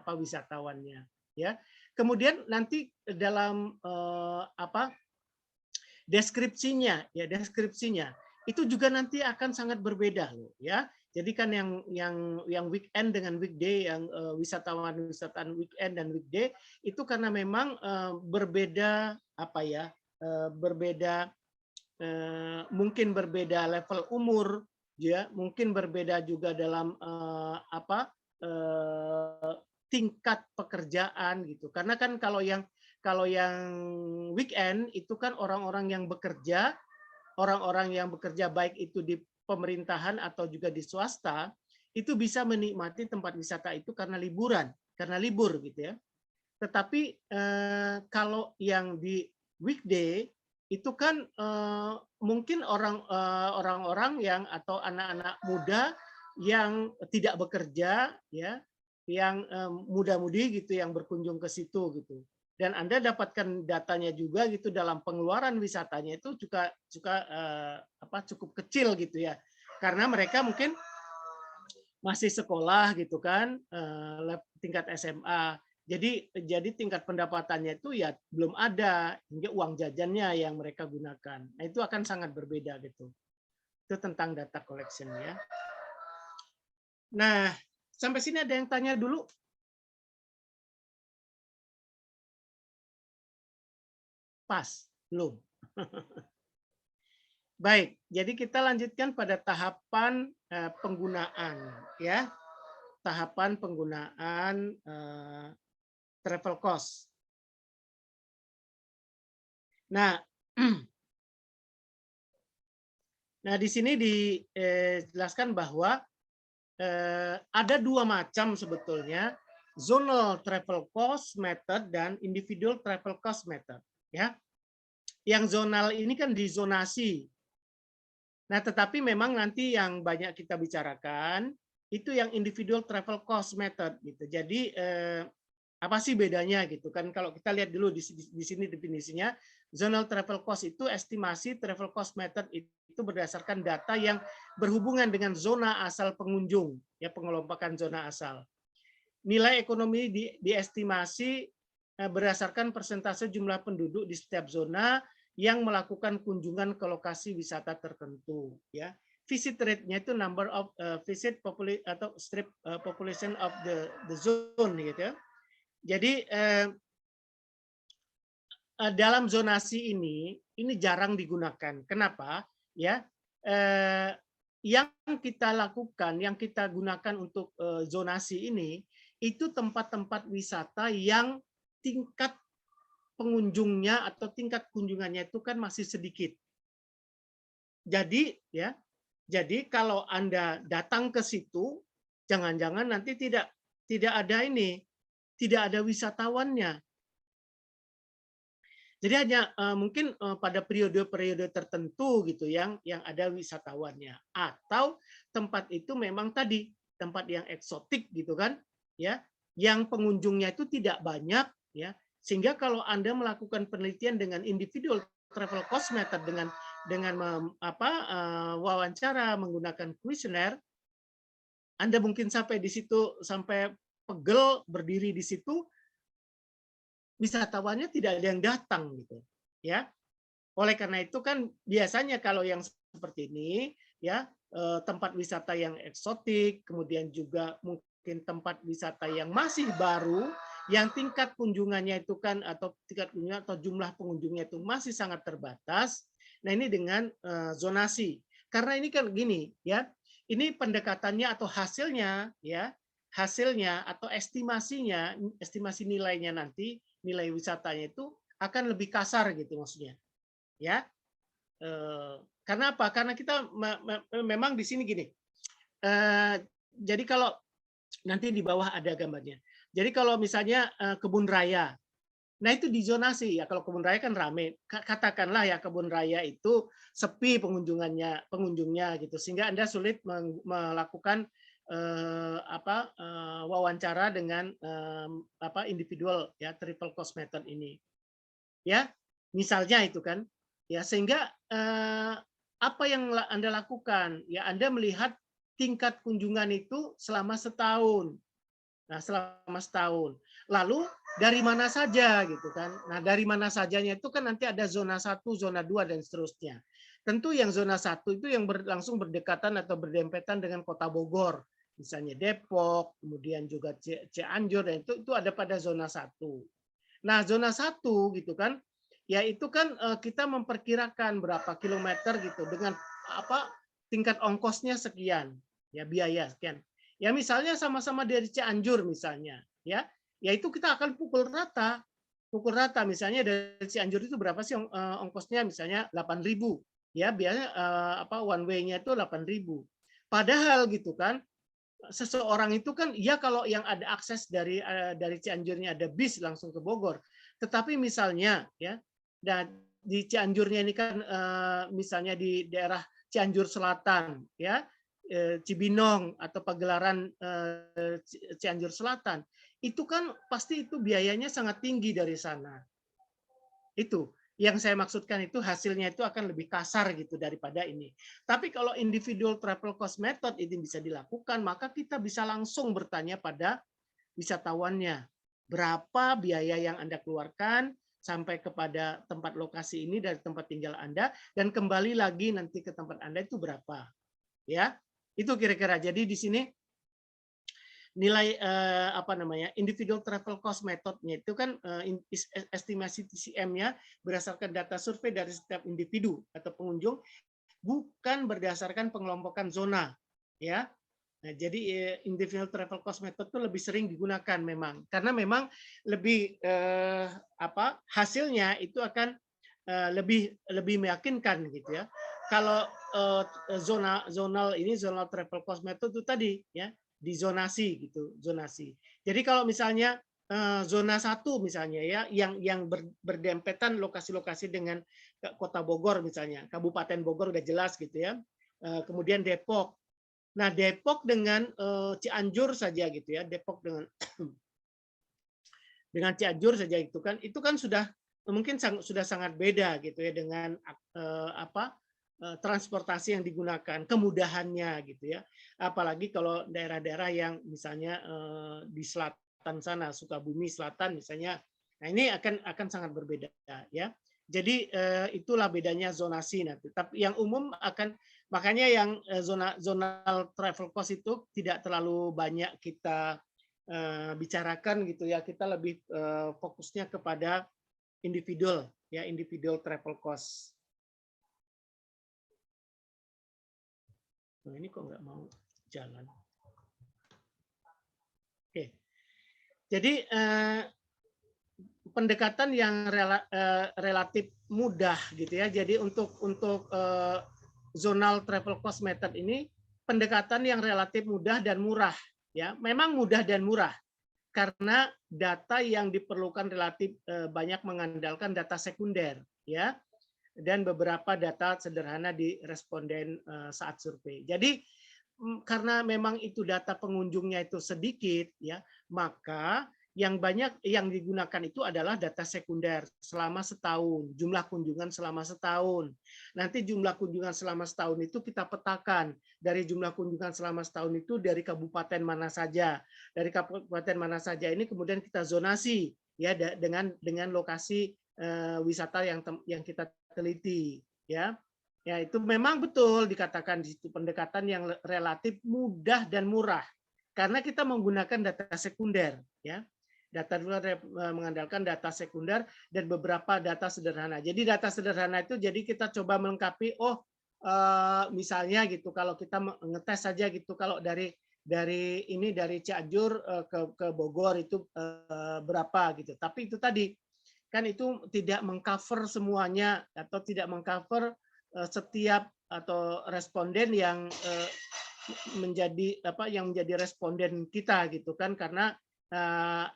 wisatawannya ya. Kemudian nanti dalam deskripsinya itu juga nanti akan sangat berbeda loh ya. Jadi kan yang weekend dengan weekday, yang wisatawan weekend dan weekday itu karena memang berbeda berbeda mungkin berbeda level umur ya, mungkin berbeda juga dalam tingkat pekerjaan gitu. Karena kan kalau yang weekend itu kan orang-orang yang bekerja baik itu di pemerintahan atau juga di swasta, itu bisa menikmati tempat wisata itu karena liburan, karena libur gitu ya. Tetapi kalau yang di weekday itu kan mungkin orang-orang yang atau anak-anak muda yang tidak bekerja ya, yang muda-mudi gitu yang berkunjung ke situ gitu. Dan Anda dapatkan datanya juga gitu dalam pengeluaran wisatanya itu juga cukup kecil gitu ya. Karena mereka mungkin masih sekolah gitu kan, tingkat SMA. Jadi tingkat pendapatannya itu ya belum ada, hingga uang jajannya yang mereka gunakan. Nah, itu akan sangat berbeda gitu. Itu tentang data collection ya. Nah, sampai sini ada yang tanya dulu? Pas, belum. Baik, jadi kita lanjutkan pada tahapan penggunaan ya. Tahapan penggunaan travel cost. Nah, di sini dijelaskan bahwa ada dua macam sebetulnya, zonal travel cost method dan individual travel cost method. Ya, yang zonal ini kan dizonasi. Nah, tetapi memang nanti yang banyak kita bicarakan itu yang individual travel cost method gitu. Jadi apa sih bedanya gitu kan? Kalau kita lihat dulu di sini definisinya, zonal travel cost itu estimasi travel cost method itu berdasarkan data yang berhubungan dengan zona asal pengunjung, ya pengelompokan zona asal. Nilai ekonomi diestimasi berdasarkan persentase jumlah penduduk di setiap zona yang melakukan kunjungan ke lokasi wisata tertentu, ya. Visit rate-nya itu number of visit atau strip population of the zone gitu ya. Jadi dalam zonasi ini jarang digunakan. Kenapa? Ya, yang kita lakukan, yang kita gunakan untuk zonasi ini itu tempat-tempat wisata yang tingkat pengunjungnya atau tingkat kunjungannya itu kan masih sedikit. Jadi ya, jadi kalau Anda datang ke situ, jangan-jangan nanti tidak ada tidak ada wisatawannya. Jadi hanya mungkin pada periode-periode tertentu gitu yang ada wisatawannya, atau tempat itu memang tadi tempat yang eksotik gitu kan, ya, yang pengunjungnya itu tidak banyak, ya, sehingga kalau Anda melakukan penelitian dengan individual travel cost method dengan wawancara menggunakan kuesioner, Anda mungkin sampai di situ sampai pegel berdiri di situ, wisatawannya tidak ada yang datang gitu ya. Oleh karena itu kan biasanya kalau yang seperti ini ya, tempat wisata yang eksotik, kemudian juga mungkin tempat wisata yang masih baru, yang tingkat kunjungannya itu kan atau tingkat kunjungan atau jumlah pengunjungnya itu masih sangat terbatas. Nah, ini dengan zonasi. Karena ini kan gini ya, ini pendekatannya atau hasilnya ya, hasilnya atau estimasinya, estimasi nilainya nanti, nilai wisatanya itu akan lebih kasar gitu maksudnya. Ya. Karena apa? Karena kita memang di sini gini. Jadi kalau Nanti di bawah ada gambarnya. Jadi kalau misalnya kebun raya, nah itu dizonasi ya. Kalau kebun raya kan rame. Katakanlah ya kebun raya itu sepi pengunjungnya gitu, sehingga Anda sulit melakukan wawancara dengan individual ya, triple cost method ini. Ya, misalnya itu kan. Ya, sehingga apa yang Anda lakukan? Ya, Anda melihat tingkat kunjungan itu selama setahun. Nah, selama setahun. Lalu dari mana saja gitu kan. Nah, dari mana sajanya itu kan nanti ada zona 1, zona 2 dan seterusnya. Tentu yang zona 1 itu yang langsung berdekatan atau berdempetan dengan Kota Bogor. Misalnya Depok, kemudian juga Cianjur, dan itu ada pada zona 1. Nah, zona 1 gitu kan, ya itu kan kita memperkirakan berapa kilometer gitu dengan tingkat ongkosnya sekian, ya biaya sekian. Ya misalnya sama-sama dari Cianjur misalnya, ya itu kita akan pukul rata misalnya dari Cianjur itu berapa sih ongkosnya, misalnya 8.000, ya biasanya one way-nya itu 8.000. Padahal gitu kan, seseorang itu kan ya kalau yang ada akses dari Cianjurnya ada bis langsung ke Bogor, tetapi misalnya ya, dan di Cianjurnya ini kan misalnya di daerah Cianjur Selatan ya, Cibinong atau Pagelaran Cianjur Selatan, itu kan pasti itu biayanya sangat tinggi dari sana. Itu yang saya maksudkan, itu hasilnya itu akan lebih kasar gitu daripada ini. Tapi kalau individual travel cost method ini bisa dilakukan, maka kita bisa langsung bertanya pada wisatawannya, berapa biaya yang Anda keluarkan sampai kepada tempat lokasi ini dari tempat tinggal Anda, dan kembali lagi nanti ke tempat Anda itu berapa. Ya, itu kira-kira. Jadi di sini nilai individual travel cost methodnya itu kan estimasi TCM-nya berdasarkan data survei dari setiap individu atau pengunjung, bukan berdasarkan pengelompokan zona, ya. Nah, jadi individual travel cost method itu lebih sering digunakan memang, karena memang lebih hasilnya itu akan lebih meyakinkan gitu ya. Kalau zonal travel cost method itu tadi ya, dizonasi gitu, zonasi. Jadi kalau misalnya zona 1 misalnya ya, yang berdempetan lokasi-lokasi dengan Kota Bogor misalnya, Kabupaten Bogor udah jelas gitu ya. Kemudian Depok. Nah, Depok dengan Cianjur saja gitu ya, Depok dengan Cianjur saja itu kan sudah mungkin sudah sangat beda gitu ya dengan transportasi yang digunakan, kemudahannya gitu ya. Apalagi kalau daerah-daerah yang misalnya di selatan sana, Sukabumi Selatan misalnya. Nah, ini akan sangat berbeda ya. Jadi itulah bedanya zonasi nanti. Tapi yang umum makanya yang zonal travel cost itu tidak terlalu banyak kita bicarakan gitu ya. Kita lebih fokusnya kepada individual travel cost. Nah, ini kok nggak mau jalan. Oke. Jadi pendekatan yang relatif mudah gitu ya. Jadi untuk zonal travel cost method ini pendekatan yang relatif mudah dan murah ya. Memang mudah dan murah karena data yang diperlukan relatif banyak mengandalkan data sekunder ya, dan beberapa data sederhana di responden saat survei. Jadi karena memang itu data pengunjungnya itu sedikit ya, maka yang banyak yang digunakan itu adalah data sekunder selama setahun, jumlah kunjungan selama setahun. Nanti jumlah kunjungan selama setahun itu kita petakan, dari jumlah kunjungan selama setahun itu dari kabupaten mana saja. Dari kabupaten mana saja ini kemudian kita zonasi ya dengan lokasi wisata yang kita teliti ya. Ya, itu memang betul dikatakan di situ pendekatan yang relatif mudah dan murah karena kita menggunakan data sekunder ya. Data mengandalkan data sekunder dan beberapa data sederhana. Jadi data sederhana itu jadi kita coba melengkapi misalnya gitu kalau kita ngetes saja gitu kalau dari Cianjur ke Bogor itu berapa gitu. Tapi itu tadi kan itu tidak mengcover semuanya atau tidak mengcover setiap atau responden yang menjadi responden kita gitu kan, karena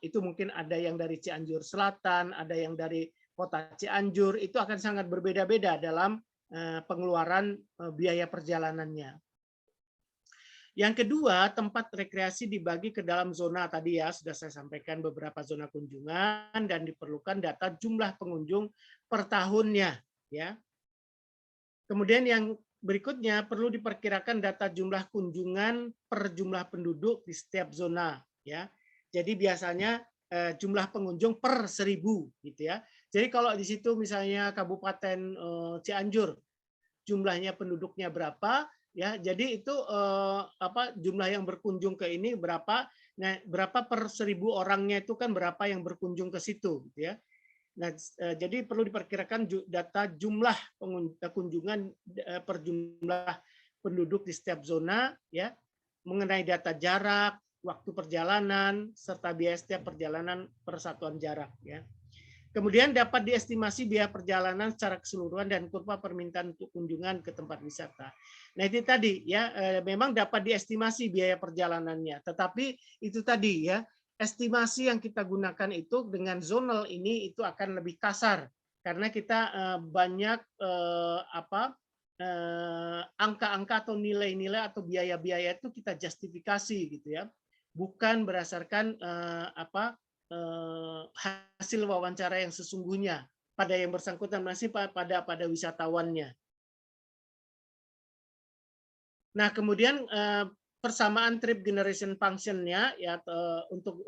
itu mungkin ada yang dari Cianjur Selatan, ada yang dari kota Cianjur, itu akan sangat berbeda-beda dalam pengeluaran biaya perjalanannya. Yang kedua, tempat rekreasi dibagi ke dalam zona tadi ya, sudah saya sampaikan beberapa zona kunjungan dan diperlukan data jumlah pengunjung per tahunnya ya. Kemudian yang berikutnya perlu diperkirakan data jumlah kunjungan per jumlah penduduk di setiap zona ya. Jadi biasanya jumlah pengunjung per 1000 gitu ya. Jadi kalau di situ misalnya Kabupaten Cianjur jumlahnya penduduknya berapa ya, jadi itu jumlah yang berkunjung ke ini berapa, nah berapa per 1000 orangnya itu kan berapa yang berkunjung ke situ gitu ya. Nah, jadi perlu diperkirakan data jumlah kunjungan per jumlah penduduk di setiap zona ya, mengenai data jarak, waktu perjalanan serta biaya setiap perjalanan per satuan jarak ya. Kemudian dapat diestimasi biaya perjalanan secara keseluruhan dan kurva permintaan untuk kunjungan ke tempat wisata. Nah itu tadi ya, memang dapat diestimasi biaya perjalanannya, tetapi itu tadi ya, estimasi yang kita gunakan itu dengan zonal ini itu akan lebih kasar karena kita banyak angka-angka atau nilai-nilai atau biaya-biaya itu kita justifikasi gitu ya, bukan berdasarkan hasil wawancara yang sesungguhnya pada yang bersangkutan, masih pada wisatawannya. Nah, kemudian persamaan trip generation function-nya ya untuk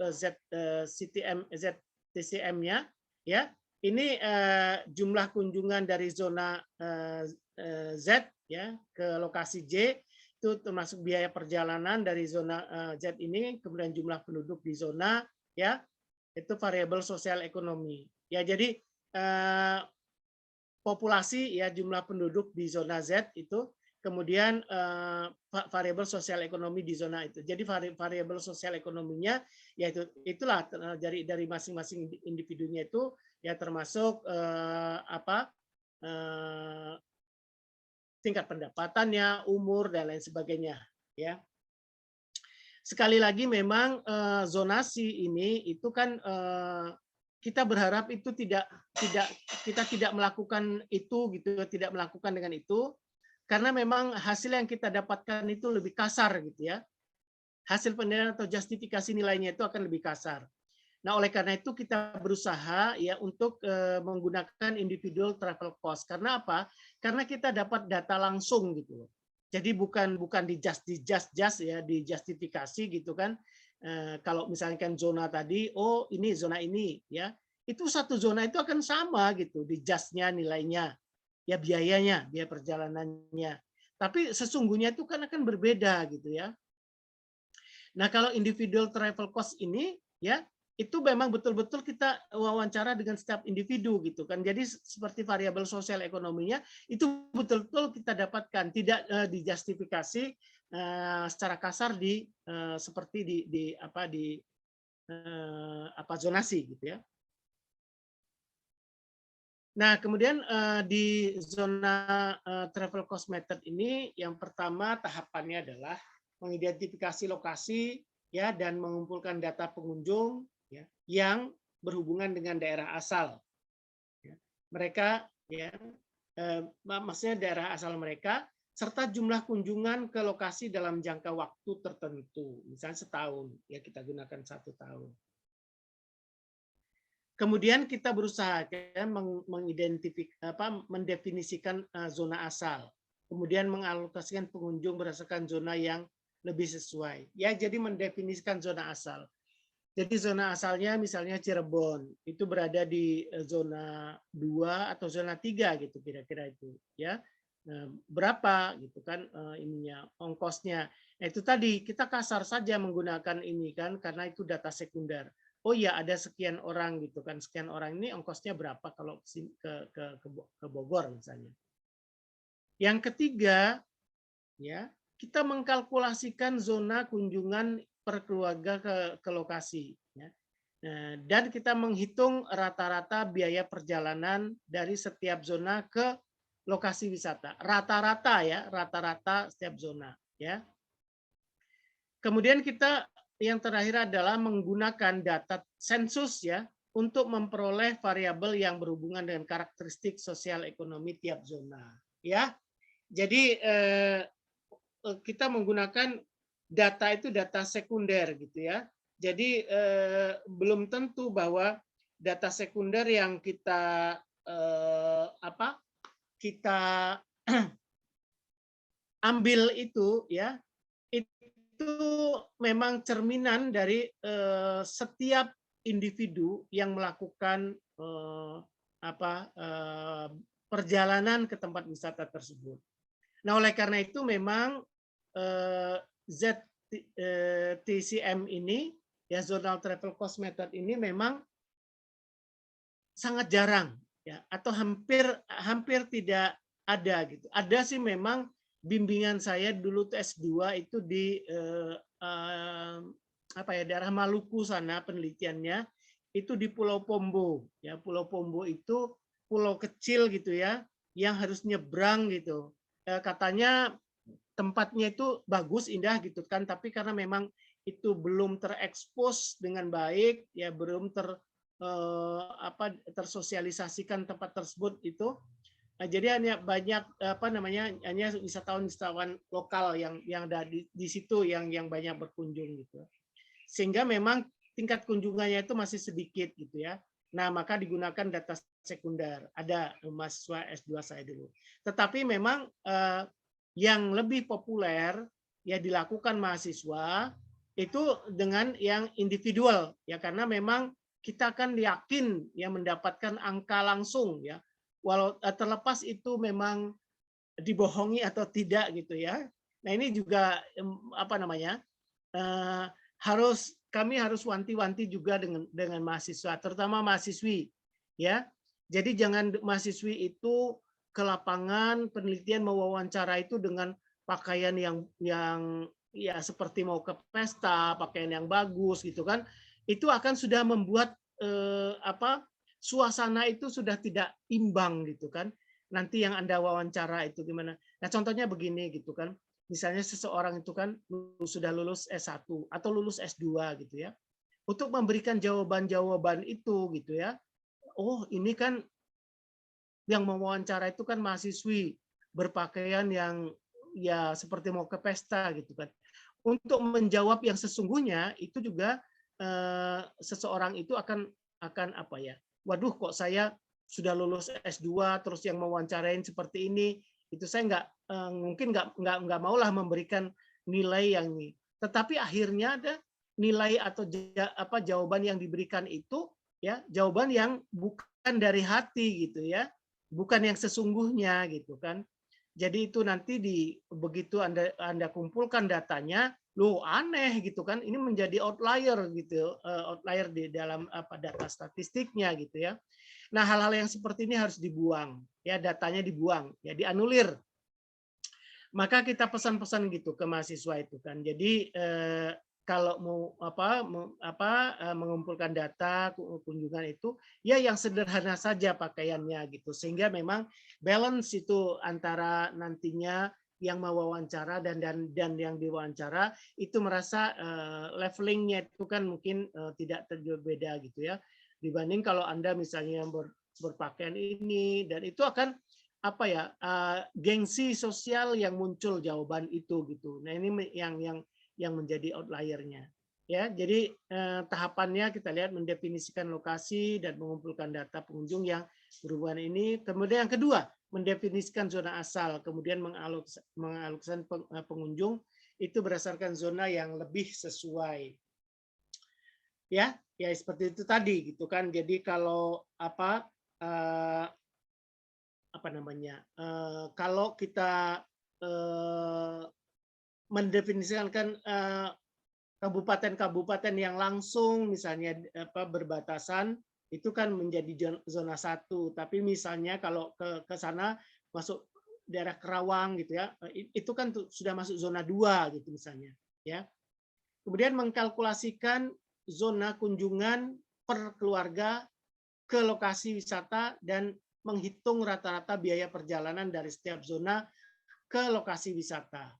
ZTCM-nya ya. Ini jumlah kunjungan dari zona Z ya ke lokasi J itu termasuk biaya perjalanan dari zona Z ini, kemudian jumlah penduduk di zona ya, itu variabel sosial ekonomi. Ya, jadi populasi ya, jumlah penduduk di zona Z itu, kemudian variabel sosial ekonomi di zona itu. Jadi variabel sosial ekonominya yaitu itulah dari masing-masing individunya itu ya, termasuk tingkat pendapatannya, umur dan lain sebagainya ya. Sekali lagi memang zonasi ini itu kan kita berharap itu kita tidak melakukan itu gitu, tidak melakukan dengan itu karena memang hasil yang kita dapatkan itu lebih kasar gitu ya. Hasil penilaian atau justifikasi nilainya itu akan lebih kasar. Nah, oleh karena itu kita berusaha ya untuk menggunakan individual travel cost. Karena apa? Karena kita dapat data langsung gitu loh. Jadi bukan ya, dijustifikasi gitu kan. Kalau misalkan zona tadi, oh ini zona ini ya, itu satu zona itu akan sama gitu, di just-nya nilainya, ya biayanya, biaya perjalanannya. Tapi sesungguhnya itu kan akan berbeda gitu ya. Nah, kalau individual travel cost ini ya, itu memang betul-betul kita wawancara dengan setiap individu gitu kan. Jadi seperti variabel sosial ekonominya itu betul-betul kita dapatkan, tidak dijustifikasi secara kasar seperti di zonasi gitu ya. Nah, kemudian di zona travel cost method ini yang pertama tahapannya adalah mengidentifikasi lokasi ya dan mengumpulkan data pengunjung ya, yang berhubungan dengan daerah asal. Ya. Mereka ya maksudnya daerah asal mereka serta jumlah kunjungan ke lokasi dalam jangka waktu tertentu, misalnya setahun ya, kita gunakan 1 tahun. Kemudian kita berusaha ya, mendefinisikan zona asal, kemudian mengalokasikan pengunjung berdasarkan zona yang lebih sesuai. Ya, jadi mendefinisikan zona asal. Jadi zona asalnya misalnya Cirebon, itu berada di zona 2 atau zona 3 gitu kira-kira itu ya. Berapa gitu kan ininya, ongkosnya. Nah, itu tadi kita kasar saja menggunakan ini kan karena itu data sekunder. Oh ya, ada sekian orang gitu kan, sekian orang ini ongkosnya berapa kalau ke Bogor misalnya. Yang ketiga ya, kita mengkalkulasikan zona kunjungan per keluarga ke lokasi ya. Dan kita menghitung rata-rata biaya perjalanan dari setiap zona ke lokasi wisata. Rata-rata ya, rata-rata setiap zona ya. Kemudian kita yang terakhir adalah menggunakan data sensus ya untuk memperoleh variabel yang berhubungan dengan karakteristik sosial ekonomi tiap zona. Ya, jadi kita menggunakan data itu data sekunder gitu ya. Jadi belum tentu bahwa data sekunder yang kita kita ambil itu ya itu memang cerminan dari setiap individu yang melakukan perjalanan ke tempat wisata tersebut. Nah, oleh karena itu memang ZTCM ini, ya Zonal Travel Cost Method ini memang sangat jarang, ya atau hampir tidak ada gitu. Ada sih memang bimbingan saya dulu S2 itu di daerah Maluku sana penelitiannya itu di Pulau Pombo ya. Pulau Pombo itu pulau kecil gitu ya yang harus nyebrang gitu. Katanya tempatnya itu bagus indah gitu kan, tapi karena memang itu belum terekspos dengan baik ya, belum tersosialisasikan tempat tersebut itu. Nah, jadi hanya banyak hanya wisatawan lokal yang ada di situ yang banyak berkunjung gitu. Sehingga memang tingkat kunjungannya itu masih sedikit gitu ya. Nah, maka digunakan data sekunder. Ada mahasiswa S2 saya dulu. Tetapi memang yang lebih populer ya dilakukan mahasiswa itu dengan yang individual ya, karena memang kita akan yakin ya mendapatkan angka langsung ya, walau terlepas itu memang dibohongi atau tidak gitu ya. Nah, ini juga kami harus wanti-wanti juga dengan mahasiswa, terutama mahasiswi ya. Jadi jangan mahasiswi itu ke lapangan penelitian mewawancara itu dengan pakaian yang ya seperti mau ke pesta, pakaian yang bagus gitu kan. Itu akan sudah membuat suasana itu sudah tidak imbang gitu kan. Nanti yang Anda wawancara itu gimana? Nah, contohnya begini gitu kan. Misalnya seseorang itu kan sudah lulus S1 atau lulus S2 gitu ya. Untuk memberikan jawaban-jawaban itu gitu ya. Oh, ini kan yang mewawancara itu kan mahasiswi berpakaian yang ya seperti mau ke pesta gitu kan. Untuk menjawab yang sesungguhnya itu juga seseorang itu akan waduh kok saya sudah lulus S2 terus yang mewawancarain seperti ini, itu saya mungkin nggak maulah memberikan nilai yang ini. Tetapi akhirnya ada nilai atau jawaban yang diberikan itu ya jawaban yang bukan dari hati gitu ya, bukan yang sesungguhnya gitu kan. Jadi itu nanti begitu Anda kumpulkan datanya, loh aneh gitu kan, ini menjadi outlier gitu, outlier di dalam data statistiknya gitu ya. Nah, hal-hal yang seperti ini harus dibuang, ya datanya dibuang, ya dianulir. Maka kita pesan-pesan gitu ke mahasiswa itu kan. Jadi kalau mau mengumpulkan data kunjungan itu ya yang sederhana saja pakaiannya gitu, sehingga memang balance itu antara nantinya yang mewawancara dan yang diwawancara itu merasa levelingnya itu kan mungkin tidak berbeda gitu ya, dibanding kalau Anda misalnya berpakaian ini, dan itu akan gengsi sosial yang muncul jawaban itu gitu. Nah, ini yang menjadi outliernya. Ya, jadi tahapannya kita lihat mendefinisikan lokasi dan mengumpulkan data pengunjung yang berhubungan ini. Kemudian yang kedua, mendefinisikan zona asal, kemudian mengalokasikan pengunjung itu berdasarkan zona yang lebih sesuai. Ya, ya seperti itu tadi gitu kan. Jadi kalau kalau kita mendefinisikan kabupaten-kabupaten yang langsung misalnya berbatasan itu kan menjadi zona 1, tapi misalnya kalau ke sana masuk daerah Kerawang gitu ya, itu kan sudah masuk zona 2 gitu misalnya ya. Kemudian mengkalkulasikan zona kunjungan per keluarga ke lokasi wisata dan menghitung rata-rata biaya perjalanan dari setiap zona ke lokasi wisata.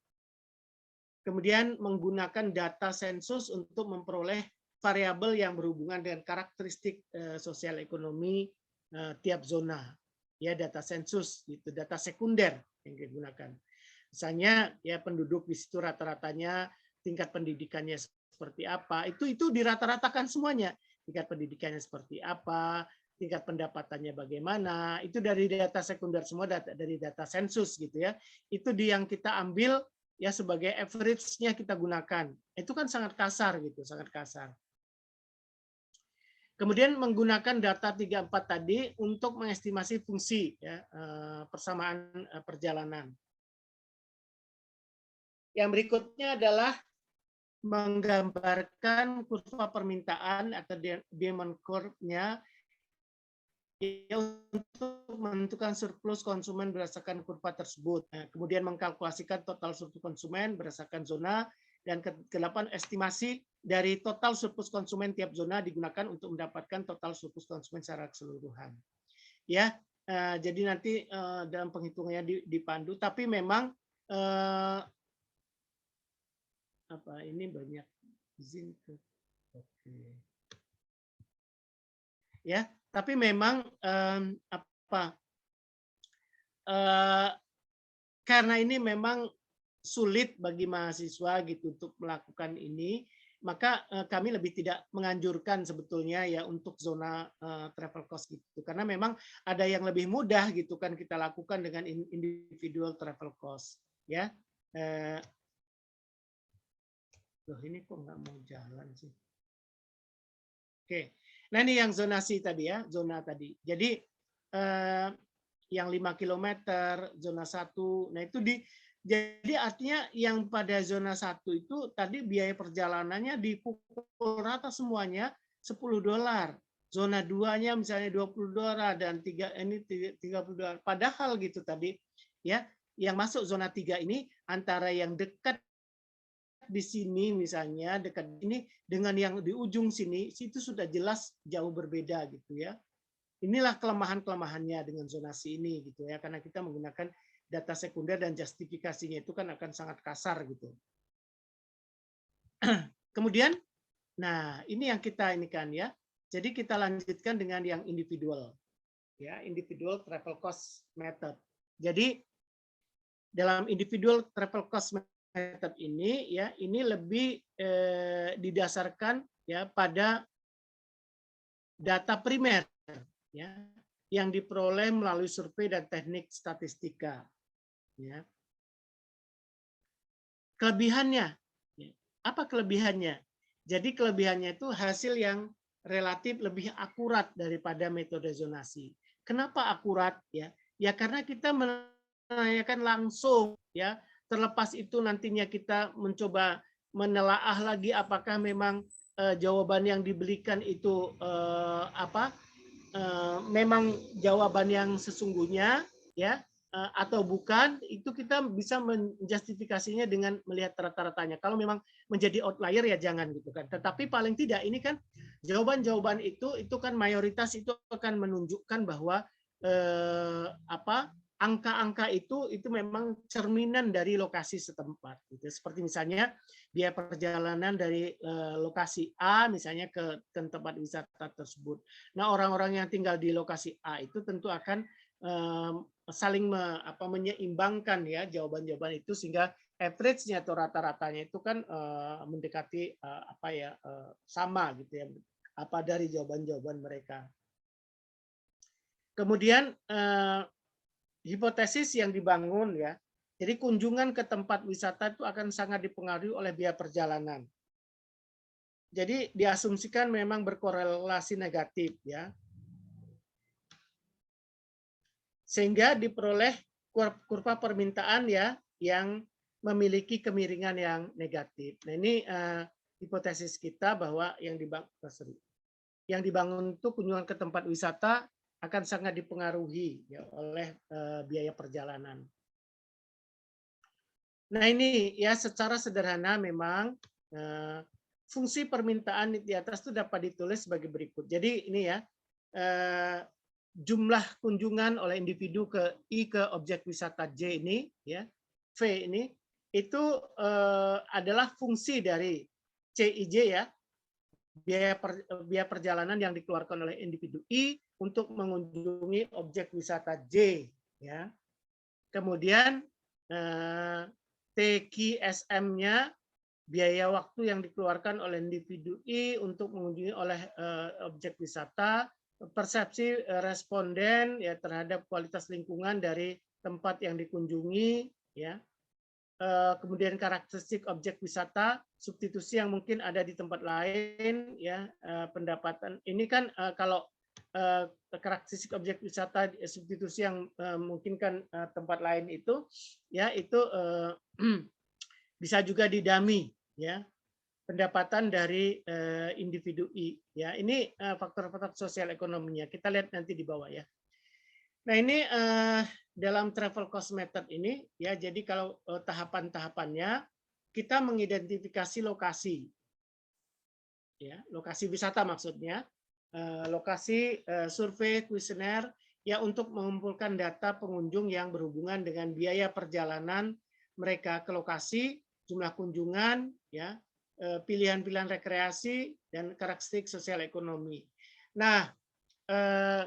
kemudian menggunakan data sensus untuk memperoleh variabel yang berhubungan dengan karakteristik sosial ekonomi tiap zona. Ya, data sensus gitu, data sekunder yang digunakan. Misalnya ya penduduk di situ rata-ratanya tingkat pendidikannya seperti apa, itu dirata-ratakan semuanya. Tingkat pendidikannya seperti apa, tingkat pendapatannya bagaimana, itu dari data sekunder semua, dari data sensus gitu ya. Itu yang kita ambil ya sebagai average-nya kita gunakan. Itu kan sangat kasar gitu, sangat kasar. Kemudian menggunakan data 34 tadi untuk mengestimasi fungsi ya, persamaan perjalanan. Yang berikutnya adalah menggambarkan kurva permintaan atau demand curve-nya untuk menentukan surplus konsumen berdasarkan kurva tersebut. Nah, kemudian mengkalkulasikan total surplus konsumen berdasarkan zona, dan ke-8 estimasi dari total surplus konsumen tiap zona digunakan untuk mendapatkan total surplus konsumen secara keseluruhan. Ya, jadi nanti dalam penghitungannya dipandu, tapi memang apa ini banyak izin tuh. Oke. Ya, tapi memang karena ini memang sulit bagi mahasiswa gitu untuk melakukan ini, maka kami lebih tidak menganjurkan sebetulnya ya untuk zona travel cost gitu, karena memang ada yang lebih mudah gitu kan kita lakukan dengan individual travel cost ya. Loh, ini kok nggak mau jalan sih. Oke, nah ini yang zonasi tadi ya, zona tadi. Jadi yang 5 km, zona 1, nah itu jadi artinya yang pada zona 1 itu tadi biaya perjalanannya dipukul rata semuanya $10. Zona 2-nya misalnya $20 dan 3 ini $30. Padahal gitu tadi ya, yang masuk zona 3 ini antara yang dekat di sini misalnya dekat ini dengan yang di ujung sini itu sudah jelas jauh berbeda gitu ya. Inilah kelemahan-kelemahannya dengan zonasi ini gitu ya, karena kita menggunakan data sekunder dan justifikasinya itu kan akan sangat kasar gitu. Kemudian, nah ini yang kita ini kan ya. Jadi kita lanjutkan dengan yang individual, ya individual travel cost method. Jadi dalam individual travel cost method ini ya ini lebih didasarkan ya pada data primer ya yang diperoleh melalui survei dan teknik statistika ya. Kelebihannya apa kelebihannya? Jadi kelebihannya itu hasil yang relatif lebih akurat daripada metode zonasi. Kenapa akurat ya? Ya karena kita menanyakan langsung ya. Terlepas itu nantinya kita mencoba menelaah lagi apakah memang jawaban yang diberikan itu memang jawaban yang sesungguhnya ya atau bukan, itu kita bisa menjustifikasinya dengan melihat rata-ratanya. Kalau memang menjadi outlier ya jangan gitu kan. Tetapi paling tidak ini kan jawaban-jawaban itu kan mayoritas itu akan menunjukkan bahwa angka-angka itu memang cerminan dari lokasi setempat gitu. Seperti misalnya biaya perjalanan dari lokasi A misalnya ke tempat wisata tersebut. Nah, orang-orang yang tinggal di lokasi A itu tentu akan saling menyeimbangkan ya jawaban-jawaban itu sehingga average-nya atau rata-ratanya itu kan mendekati sama gitu ya dari jawaban-jawaban mereka. Kemudian hipotesis yang dibangun ya. Jadi kunjungan ke tempat wisata itu akan sangat dipengaruhi oleh biaya perjalanan. Jadi diasumsikan memang berkorelasi negatif ya. Sehingga diperoleh kurva permintaan ya yang memiliki kemiringan yang negatif. Nah, ini hipotesis kita bahwa yang dibangun itu kunjungan ke tempat wisata akan sangat dipengaruhi ya, oleh biaya perjalanan. Nah ini ya secara sederhana memang fungsi permintaan di atas itu dapat ditulis sebagai berikut. Jadi ini ya jumlah kunjungan oleh individu ke objek wisata J ini ya V ini itu adalah fungsi dari CIJ ya, biaya perjalanan yang dikeluarkan oleh individu I untuk mengunjungi objek wisata J ya. Kemudian TQSM-nya biaya waktu yang dikeluarkan oleh individu I untuk mengunjungi oleh objek wisata, persepsi responden ya terhadap kualitas lingkungan dari tempat yang dikunjungi ya. Kemudian karakteristik objek wisata, substitusi yang mungkin ada di tempat lain ya, pendapatan ini kan kalau karakteristik objek wisata substitusi yang memungkinkan tempat lain itu ya itu bisa juga didami ya, pendapatan dari individu I ya. Ini faktor-faktor sosial ekonominya. Kita lihat nanti di bawah ya. Nah, ini dalam travel cost method ini ya, jadi kalau tahapan-tahapannya kita mengidentifikasi lokasi. Ya, lokasi wisata maksudnya. Lokasi survei kuesioner ya untuk mengumpulkan data pengunjung yang berhubungan dengan biaya perjalanan mereka ke lokasi, jumlah kunjungan ya, pilihan-pilihan rekreasi dan karakteristik sosial ekonomi. Nah,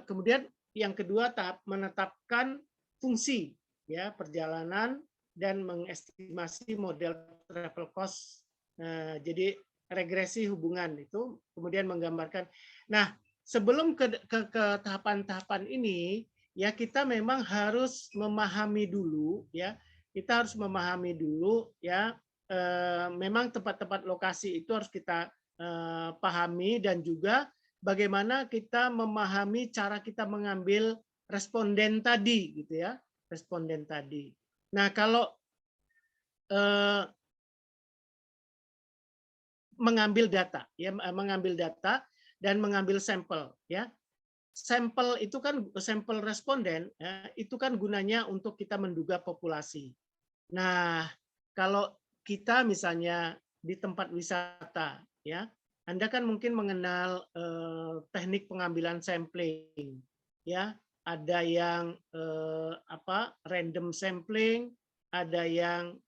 kemudian yang kedua tahap menetapkan fungsi ya perjalanan dan mengestimasi model travel cost. Jadi regresi hubungan itu kemudian menggambarkan. Nah, sebelum ke tahapan-tahapan ini ya kita memang harus memahami dulu ya. Kita harus memahami dulu ya memang tempat-tempat lokasi itu harus kita pahami dan juga bagaimana kita memahami cara kita mengambil responden tadi gitu ya, responden tadi. Nah, kalau mengambil data ya, mengambil data dan mengambil sampel ya. Sampel itu kan sampel responden ya, itu kan gunanya untuk kita menduga populasi. Nah, kalau kita misalnya di tempat wisata ya, Anda kan mungkin mengenal teknik pengambilan sampling ya, ada yang random sampling, ada yang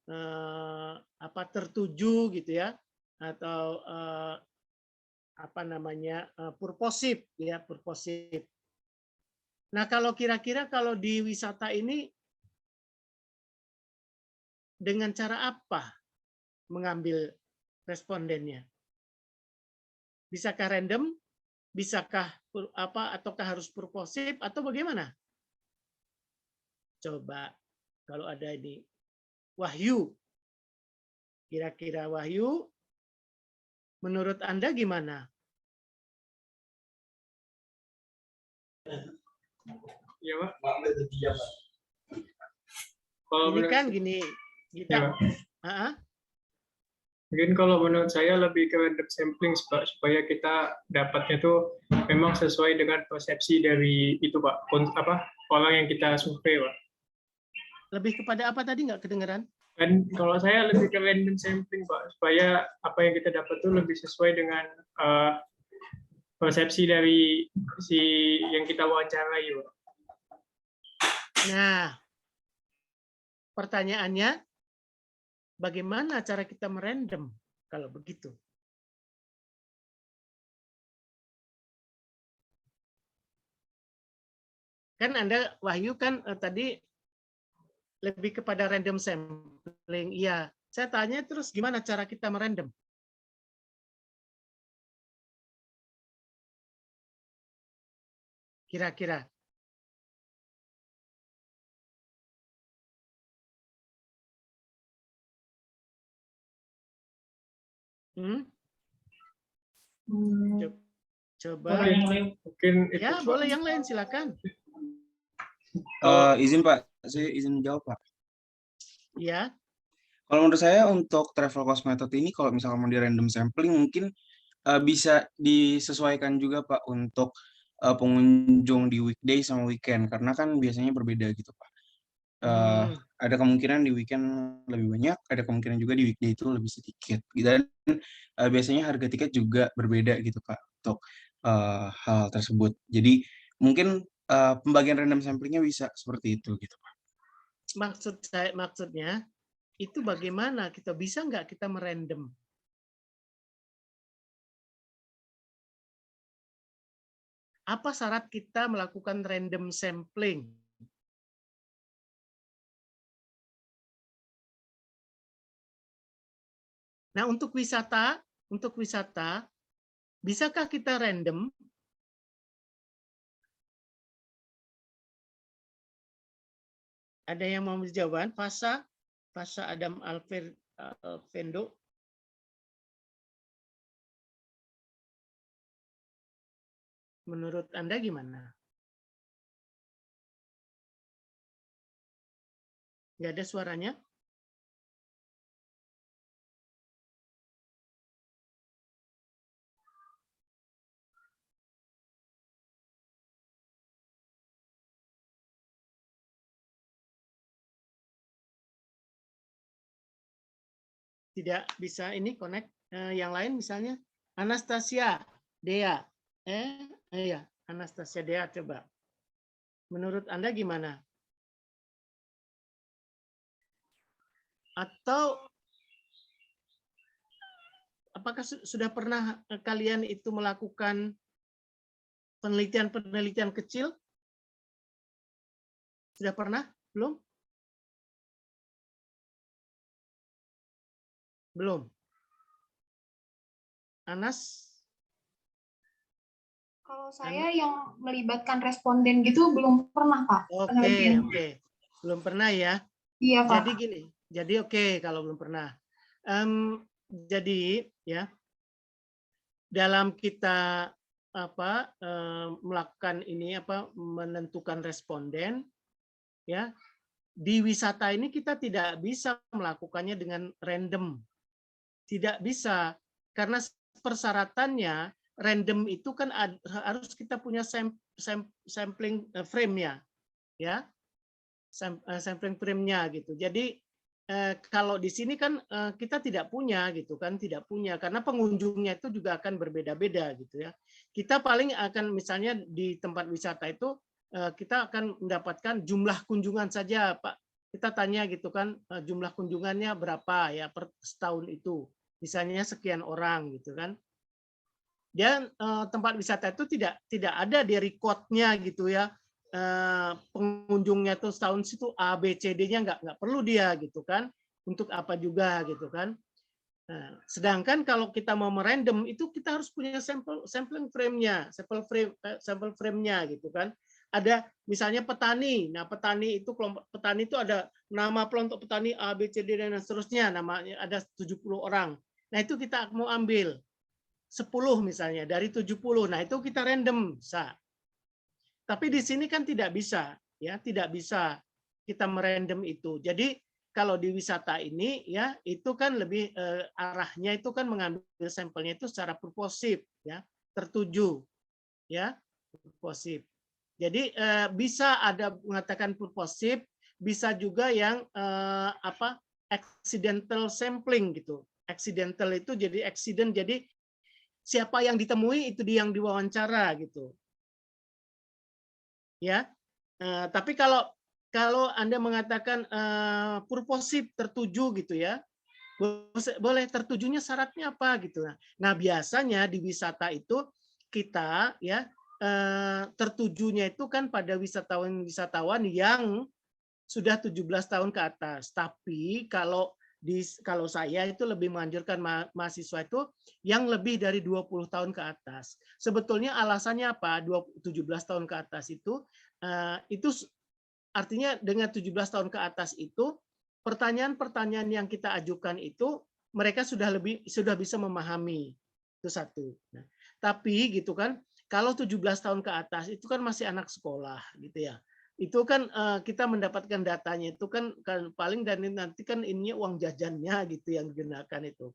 tertuju gitu ya, atau purposive ya, purposive. Nah, kalau kira-kira kalau di wisata ini dengan cara apa mengambil respondennya? Bisakah random? Bisakah ataukah harus purposive atau bagaimana? Coba kalau ada ini Wahyu. Kira-kira Wahyu menurut Anda gimana? Iya, Pak. Ini kan gini, kita mungkin kalau menurut saya lebih ke random sampling supaya kita dapatnya tuh memang sesuai dengan persepsi dari itu Pak, orang yang kita survei Pak. Lebih kepada apa tadi nggak kedengeran? Dan kalau saya lebih ke random sampling Pak, supaya apa yang kita dapat tuh lebih sesuai dengan persepsi dari si yang kita wawancarai Pak. Nah, pertanyaannya, bagaimana cara kita merandom kalau begitu? Kan Anda, Wahyu kan tadi lebih kepada random sampling. Iya, saya tanya terus gimana cara kita merandom? Kira-kira. Coba. Mungkin ya, itu, boleh yang lain silakan. Izin Pak, saya izin jawab Pak. Ya. Kalau menurut saya untuk travel cost method ini kalau misalkan mau di random sampling mungkin bisa disesuaikan juga Pak untuk pengunjung di weekday sama weekend karena kan biasanya berbeda gitu Pak. Ada kemungkinan di weekend lebih banyak, ada kemungkinan juga di weekday itu lebih sedikit. Dan biasanya harga tiket juga berbeda gitu Pak untuk hal tersebut. Jadi mungkin pembagian random samplingnya bisa seperti itu gitu Pak. Maksudnya itu bagaimana? Kita bisa nggak kita merandom? Apa syarat kita melakukan random sampling? Nah, untuk wisata, bisakah kita random? Ada yang mau jawaban? Fasa Adam Alvendo. Menurut Anda gimana? Nggak ada suaranya? Tidak bisa ini connect. Yang lain misalnya Anastasia Dea. Ya, Anastasia Dea coba. Menurut Anda gimana? Atau apakah sudah pernah kalian itu melakukan penelitian kecil? Sudah pernah? Belum? Belum. Anas? Kalau saya yang melibatkan responden gitu belum pernah, Pak. Oke. Belum pernah ya? Iya, Pak. Jadi gini, oke kalau belum pernah. Jadi ya, dalam kita melakukan ini menentukan responden ya, di wisata ini kita tidak bisa melakukannya dengan random. Tidak bisa, karena persyaratannya random itu kan harus kita punya sampling frame-nya, ya, sampling frame-nya gitu. Jadi kalau di sini kan kita tidak punya gitu kan, karena pengunjungnya itu juga akan berbeda-beda gitu ya. Kita paling akan misalnya di tempat wisata itu kita akan mendapatkan jumlah kunjungan saja, Pak. Kita tanya gitu kan, jumlah kunjungannya berapa ya per setahun itu, misalnya sekian orang gitu kan. Dan tempat wisata itu tidak ada di record-nya gitu ya, pengunjungnya tuh setahun situ A B C D-nya nggak perlu dia gitu kan, untuk apa juga gitu kan. Nah, sedangkan kalau kita mau merandom itu kita harus punya sampling frame-nya, sampel frame-nya gitu kan. Ada misalnya petani. Nah, petani itu kelompok petani itu ada nama kelompok petani A B C D dan seterusnya, namanya ada 70 orang. Nah, itu kita mau ambil 10 misalnya dari 70. Nah, itu kita random bisa. Tapi di sini kan tidak bisa, ya, tidak bisa kita merandom itu. Jadi kalau di wisata ini ya itu kan lebih arahnya itu kan mengambil sampelnya itu secara purposif, ya, tertuju, ya, purposif. Jadi bisa ada mengatakan purposif, bisa juga yang accidental sampling gitu. Accidental itu jadi accident, jadi siapa yang ditemui itu dia yang diwawancara gitu. Ya, tapi kalau Anda mengatakan purposif tertuju gitu ya, boleh tertujunya syaratnya apa gitu. Nah biasanya di wisata itu kita ya tertujunya itu kan pada wisatawan yang sudah 17 tahun ke atas. Tapi kalau saya itu lebih menganjurkan mahasiswa itu yang lebih dari 20 tahun ke atas. Sebetulnya alasannya apa? 17 tahun ke atas itu artinya dengan 17 tahun ke atas itu pertanyaan-pertanyaan yang kita ajukan itu mereka sudah bisa memahami. Itu satu. Nah, tapi gitu kan, kalau 17 tahun ke atas itu kan masih anak sekolah gitu ya. Itu kan kita mendapatkan datanya itu kan paling dan nanti kan ininya uang jajannya gitu yang digunakan itu.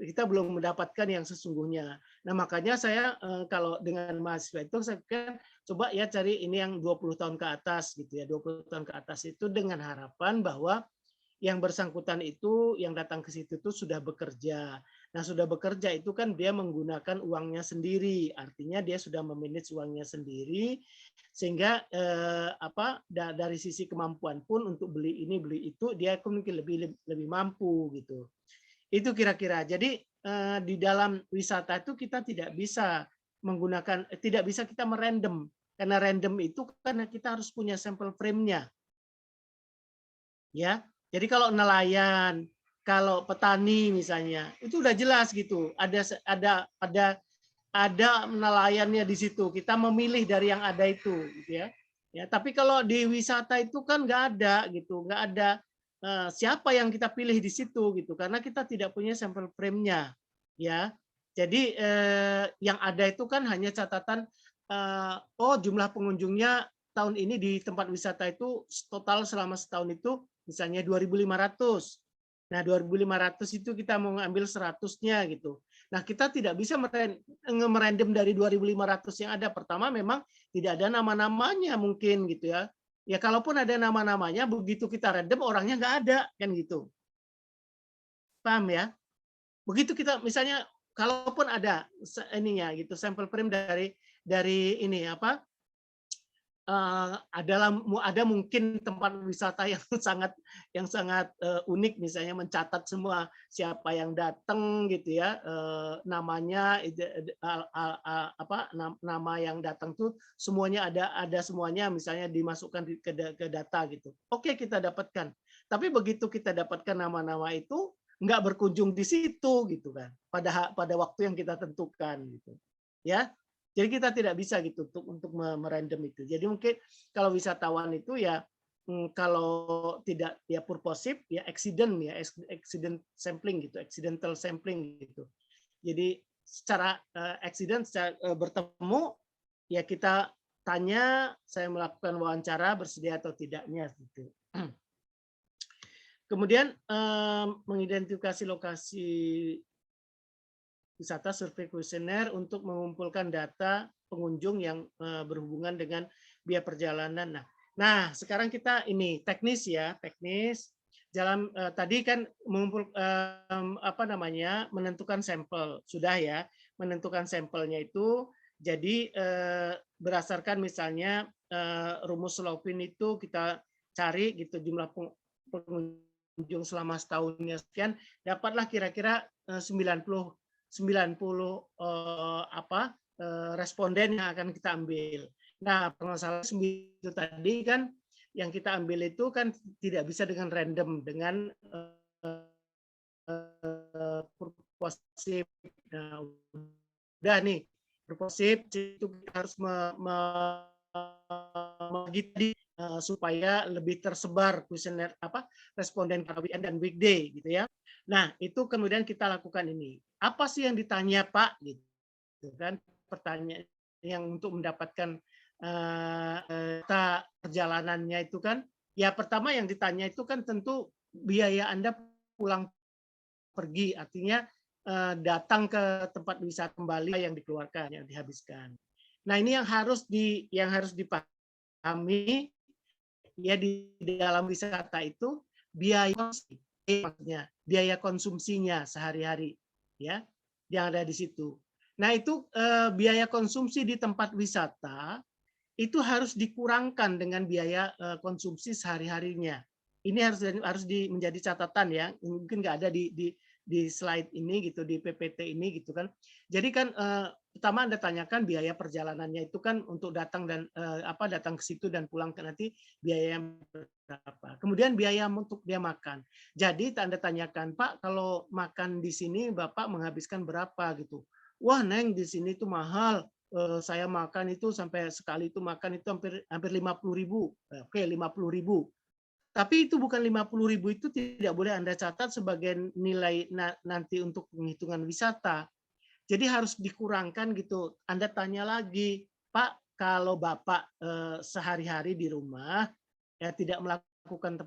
Kita belum mendapatkan yang sesungguhnya. Nah, makanya saya kalau dengan mahasiswa itu saya kan coba ya cari ini yang 20 tahun ke atas gitu ya. 20 tahun ke atas itu dengan harapan bahwa yang bersangkutan itu yang datang ke situ tuh sudah bekerja. Nah, sudah bekerja itu kan dia menggunakan uangnya sendiri, artinya dia sudah memanage uangnya sendiri, sehingga dari sisi kemampuan pun untuk beli ini beli itu dia mungkin lebih mampu gitu. Itu kira-kira. Jadi di dalam wisata itu kita tidak bisa tidak bisa kita merandom, karena random itu karena kita harus punya sampel frame-nya. Ya. Jadi kalau nelayan, kalau petani misalnya, itu udah jelas gitu. Ada nelayannya di situ. Kita memilih dari yang ada itu, gitu ya. Ya, tapi kalau di wisata itu kan nggak ada gitu, nggak ada siapa yang kita pilih di situ gitu, karena kita tidak punya sampel frame-nya, ya. Jadi yang ada itu kan hanya catatan, jumlah pengunjungnya tahun ini di tempat wisata itu total selama setahun itu misalnya 2.500. Nah, 2.500 itu kita mau ngambil 100-nya gitu. Nah, kita tidak bisa merandom dari 2.500 yang ada. Pertama memang tidak ada nama-namanya mungkin gitu ya. Ya kalaupun ada nama-namanya, begitu kita random orangnya nggak ada kan gitu. Paham ya? Begitu kita misalnya kalaupun ada ininya gitu sampel frame dari ini ada mungkin tempat wisata yang sangat unik, misalnya mencatat semua siapa yang datang gitu ya, namanya nama yang datang tuh semuanya ada semuanya, misalnya dimasukkan ke data gitu. Oke, kita dapatkan. Tapi begitu kita dapatkan nama-nama itu nggak berkunjung di situ gitu kan, pada waktu yang kita tentukan gitu ya. Jadi kita tidak bisa gitu untuk merandom itu. Jadi mungkin kalau wisatawan itu ya kalau tidak ya purposive ya accident sampling gitu, accidental sampling gitu. Jadi secara bertemu ya kita tanya, saya melakukan wawancara bersedia atau tidaknya gitu. Kemudian mengidentifikasi lokasi wisata, survei kuesioner untuk mengumpulkan data pengunjung yang berhubungan dengan biaya perjalanan. Nah, sekarang kita ini teknis ya, teknis. Tadi kan menentukan sampel sudah ya, menentukan sampelnya itu. Jadi berdasarkan misalnya rumus Slovin itu kita cari gitu jumlah pengunjung selama setahunnya sekian, dapatlah kira-kira 90 responden yang akan kita ambil. Nah, permasalahan itu tadi kan yang kita ambil itu kan tidak bisa dengan random, dengan purposive. Nah, udah nih, purposive itu kita harus supaya lebih tersebar kuesioner responden weekend dan weekday gitu ya. Nah, itu kemudian kita lakukan ini. Apa sih yang ditanya Pak? Gitu kan pertanyaan yang untuk mendapatkan data perjalanannya itu kan, ya pertama yang ditanya itu kan tentu biaya Anda pulang pergi, artinya datang ke tempat wisata kembali yang dikeluarkan, yang dihabiskan. Nah, ini yang harus dipahami ya di dalam wisata itu biaya konsumsinya sehari-hari ya yang ada di situ. Nah, itu biaya konsumsi di tempat wisata itu harus dikurangkan dengan biaya konsumsi sehari-harinya. Ini harus menjadi catatan ya, mungkin nggak ada di slide ini gitu, di PPT ini gitu kan. Jadi kan pertama Anda tanyakan biaya perjalanannya itu kan untuk datang datang ke situ dan pulang ke nanti biaya berapa. Kemudian biaya untuk dia makan. Jadi Anda tanyakan, Pak, kalau makan di sini Bapak menghabiskan berapa gitu. Wah, Neng, di sini tuh mahal. Saya makan itu sampai sekali itu makan itu hampir 50.000. Oke, 50.000. Tapi itu bukan 50.000, itu tidak boleh Anda catat sebagai nilai nanti untuk penghitungan wisata. Jadi harus dikurangkan gitu. Anda tanya lagi, Pak, kalau Bapak sehari-hari di rumah ya tidak melakukan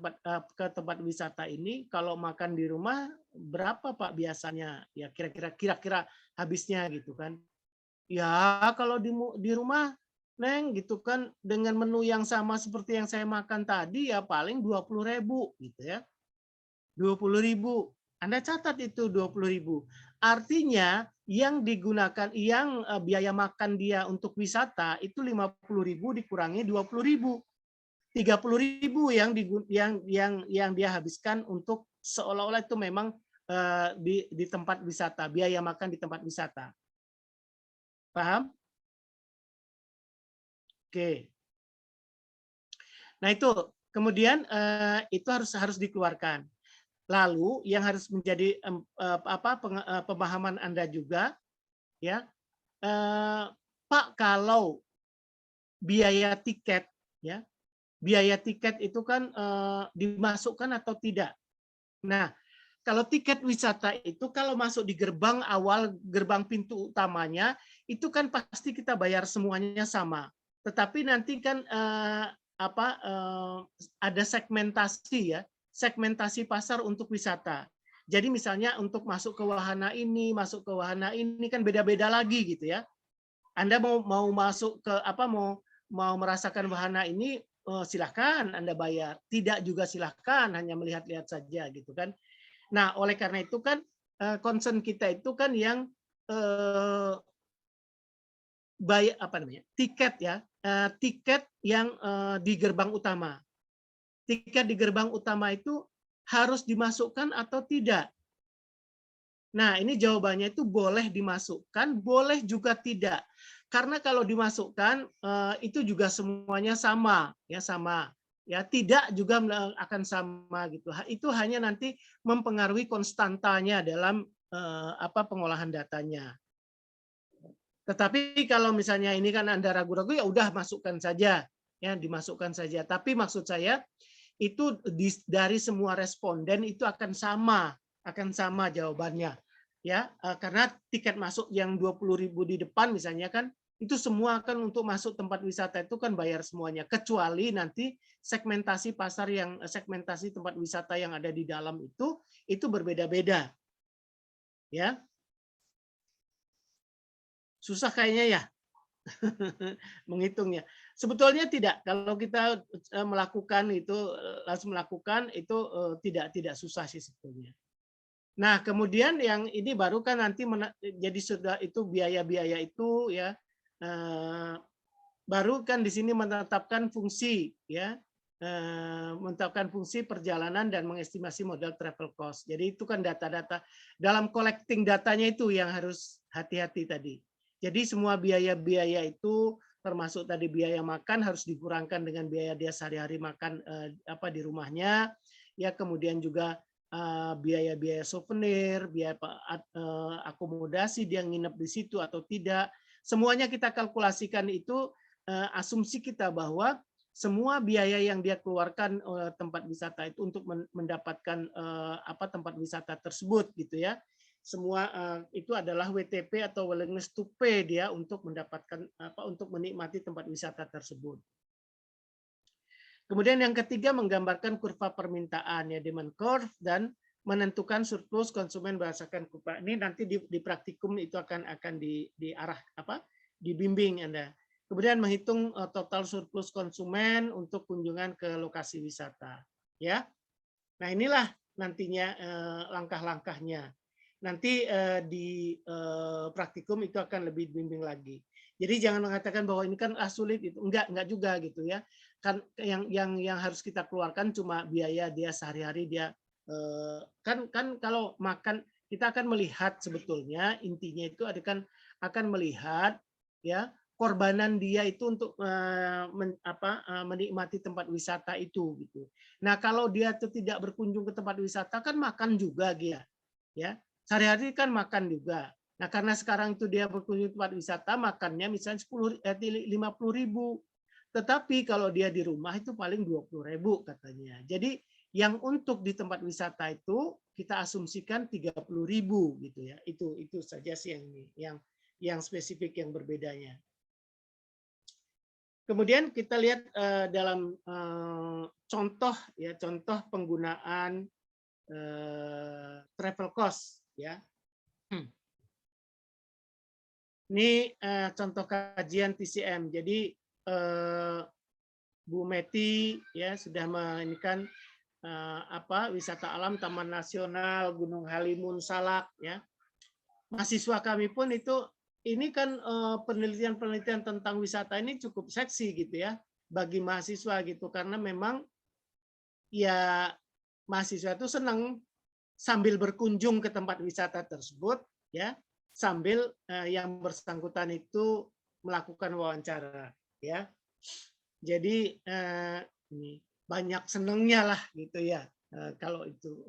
ke tempat wisata ini, kalau makan di rumah berapa Pak biasanya? Ya kira-kira habisnya gitu kan. Ya kalau di rumah Neng gitu kan dengan menu yang sama seperti yang saya makan tadi ya paling 20.000 gitu ya. 20.000. Anda catat itu 20.000. Artinya yang digunakan, yang biaya makan dia untuk wisata itu 50.000 dikurangi 20.000. 30.000 yang dia habiskan untuk seolah-olah itu memang di tempat wisata, biaya makan di tempat wisata. Paham? Oke. Nah itu kemudian itu harus dikeluarkan. Lalu yang harus menjadi pemahaman Anda juga, ya, Pak, kalau biaya tiket, ya, biaya tiket itu kan dimasukkan atau tidak? Nah, kalau tiket wisata itu kalau masuk di gerbang awal, gerbang pintu utamanya, itu kan pasti kita bayar semuanya sama. Tetapi nanti kan ada segmentasi, ya, segmentasi pasar untuk wisata. Jadi misalnya untuk masuk ke wahana ini, masuk ke wahana ini kan beda-beda lagi gitu ya. Anda mau masuk ke mau merasakan wahana ini, silahkan Anda bayar. Tidak juga silahkan, hanya melihat-lihat saja gitu kan. Nah, oleh karena itu kan concern kita itu kan yang bayar tiket, ya, tiket yang di gerbang utama. Tiket di gerbang utama itu harus dimasukkan atau tidak? Nah, ini jawabannya itu boleh dimasukkan, boleh juga tidak. Karena kalau dimasukkan itu juga semuanya sama, ya, sama. Ya, tidak juga akan sama gitu. Itu hanya nanti mempengaruhi konstantanya dalam pengolahan datanya. Tetapi kalau misalnya ini kan Anda ragu-ragu, ya udah masukkan saja, ya, dimasukkan saja. Tapi maksud saya itu dari semua responden itu akan sama jawabannya, ya, karena tiket masuk yang 20.000 di depan misalnya kan itu semua kan untuk masuk tempat wisata itu kan bayar semuanya, kecuali nanti segmentasi pasar yang segmentasi tempat wisata yang ada di dalam itu berbeda-beda, ya. Susah kayaknya ya menghitungnya. Sebetulnya tidak, kalau kita melakukan itu langsung melakukan itu tidak susah sih sebetulnya. Nah, kemudian yang ini baru kan nanti jadi sudah itu biaya-biaya itu, ya, baru kan di sini menetapkan fungsi, ya, menetapkan fungsi perjalanan dan mengestimasi modal travel cost. Jadi itu kan data-data dalam collecting datanya itu yang harus hati-hati tadi. Jadi semua biaya-biaya itu termasuk tadi biaya makan harus dikurangkan dengan biaya dia sehari-hari makan di rumahnya, ya, kemudian juga biaya-biaya souvenir, biaya akomodasi dia nginep di situ atau tidak, semuanya kita kalkulasikan itu, asumsi kita bahwa semua biaya yang dia keluarkan tempat wisata itu untuk mendapatkan tempat wisata tersebut gitu ya. Semua itu adalah WTP atau willingness to pay dia untuk mendapatkan untuk menikmati tempat wisata tersebut. Kemudian yang ketiga menggambarkan kurva permintaan, ya, demand curve, dan menentukan surplus konsumen berdasarkan kurva. Ini nanti di praktikum itu akan diarah dibimbing Anda. Kemudian menghitung total surplus konsumen untuk kunjungan ke lokasi wisata, ya. Nah, inilah nantinya langkah-langkahnya. Nanti di praktikum itu akan lebih bimbing lagi. Jadi jangan mengatakan bahwa ini kan sulit, itu enggak juga gitu ya. Kan yang harus kita keluarkan cuma biaya dia sehari-hari dia kan kalau makan kita akan melihat sebetulnya intinya itu akan melihat, ya, korbanan dia itu untuk menikmati tempat wisata itu gitu. Nah, kalau dia itu tidak berkunjung ke tempat wisata kan makan juga dia, ya. Sehari-hari kan makan juga. Nah, karena sekarang itu dia berkunjung tempat wisata, makannya misalnya 50.000. Tetapi kalau dia di rumah itu paling 20.000 katanya. Jadi yang untuk di tempat wisata itu kita asumsikan 30.000 gitu ya. Itu saja sih yang spesifik yang berbedanya. Kemudian kita lihat dalam contoh penggunaan travel cost, ya. Ini contoh kajian TCM. Jadi Bu Meti, ya, sudah wisata alam Taman Nasional Gunung Halimun Salak ya. Mahasiswa kami pun itu ini kan penelitian-penelitian tentang wisata ini cukup seksi gitu ya bagi mahasiswa gitu, karena memang ya mahasiswa itu senang sambil berkunjung ke tempat wisata tersebut ya, sambil yang bersangkutan itu melakukan wawancara ya. Jadi ini banyak senangnya lah gitu ya kalau itu.